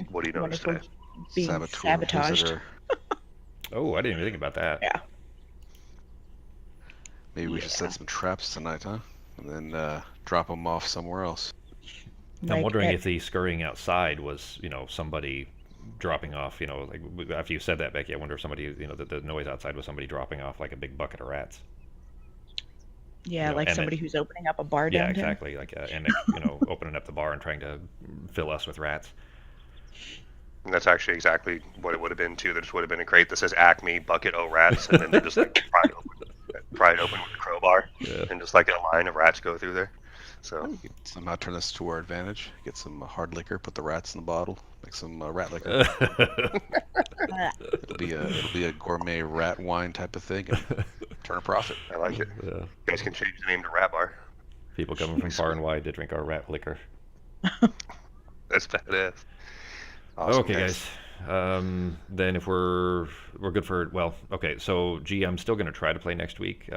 What do you notice Wonderful. today? Being Saboteur sabotaged. visitor. Oh, I didn't even think about that. Yeah. Maybe we should set some traps tonight, huh? And then drop them off somewhere else. I'm Like, wondering if the scurrying outside was, somebody dropping off, like after you said that, Becky, I wonder if somebody, the noise outside was somebody dropping off like a big bucket of rats. Yeah, like Emmett. somebody who's opening up a bar Yeah, downtown. exactly. Like Emmett, opening up the bar and trying to fill us with rats. And that's actually exactly what it would have been too. There just would have been a crate that says Acme Bucket O Rats, and then they just like pry it open with a crowbar, Yeah. and just like a line of rats go through there. So We could somehow turn this to our advantage. Get some hard liquor, put the rats in the bottle, make some rat liquor. It'll be a gourmet rat wine type of thing, and turn a profit. I like it. Yeah. You guys can change the name to Rat Bar. People coming from far and wide to drink our rat liquor. That's badass. Awesome, Okay, guys. Then if we're good for, well, okay. So, G, I'm still going to try to play next week.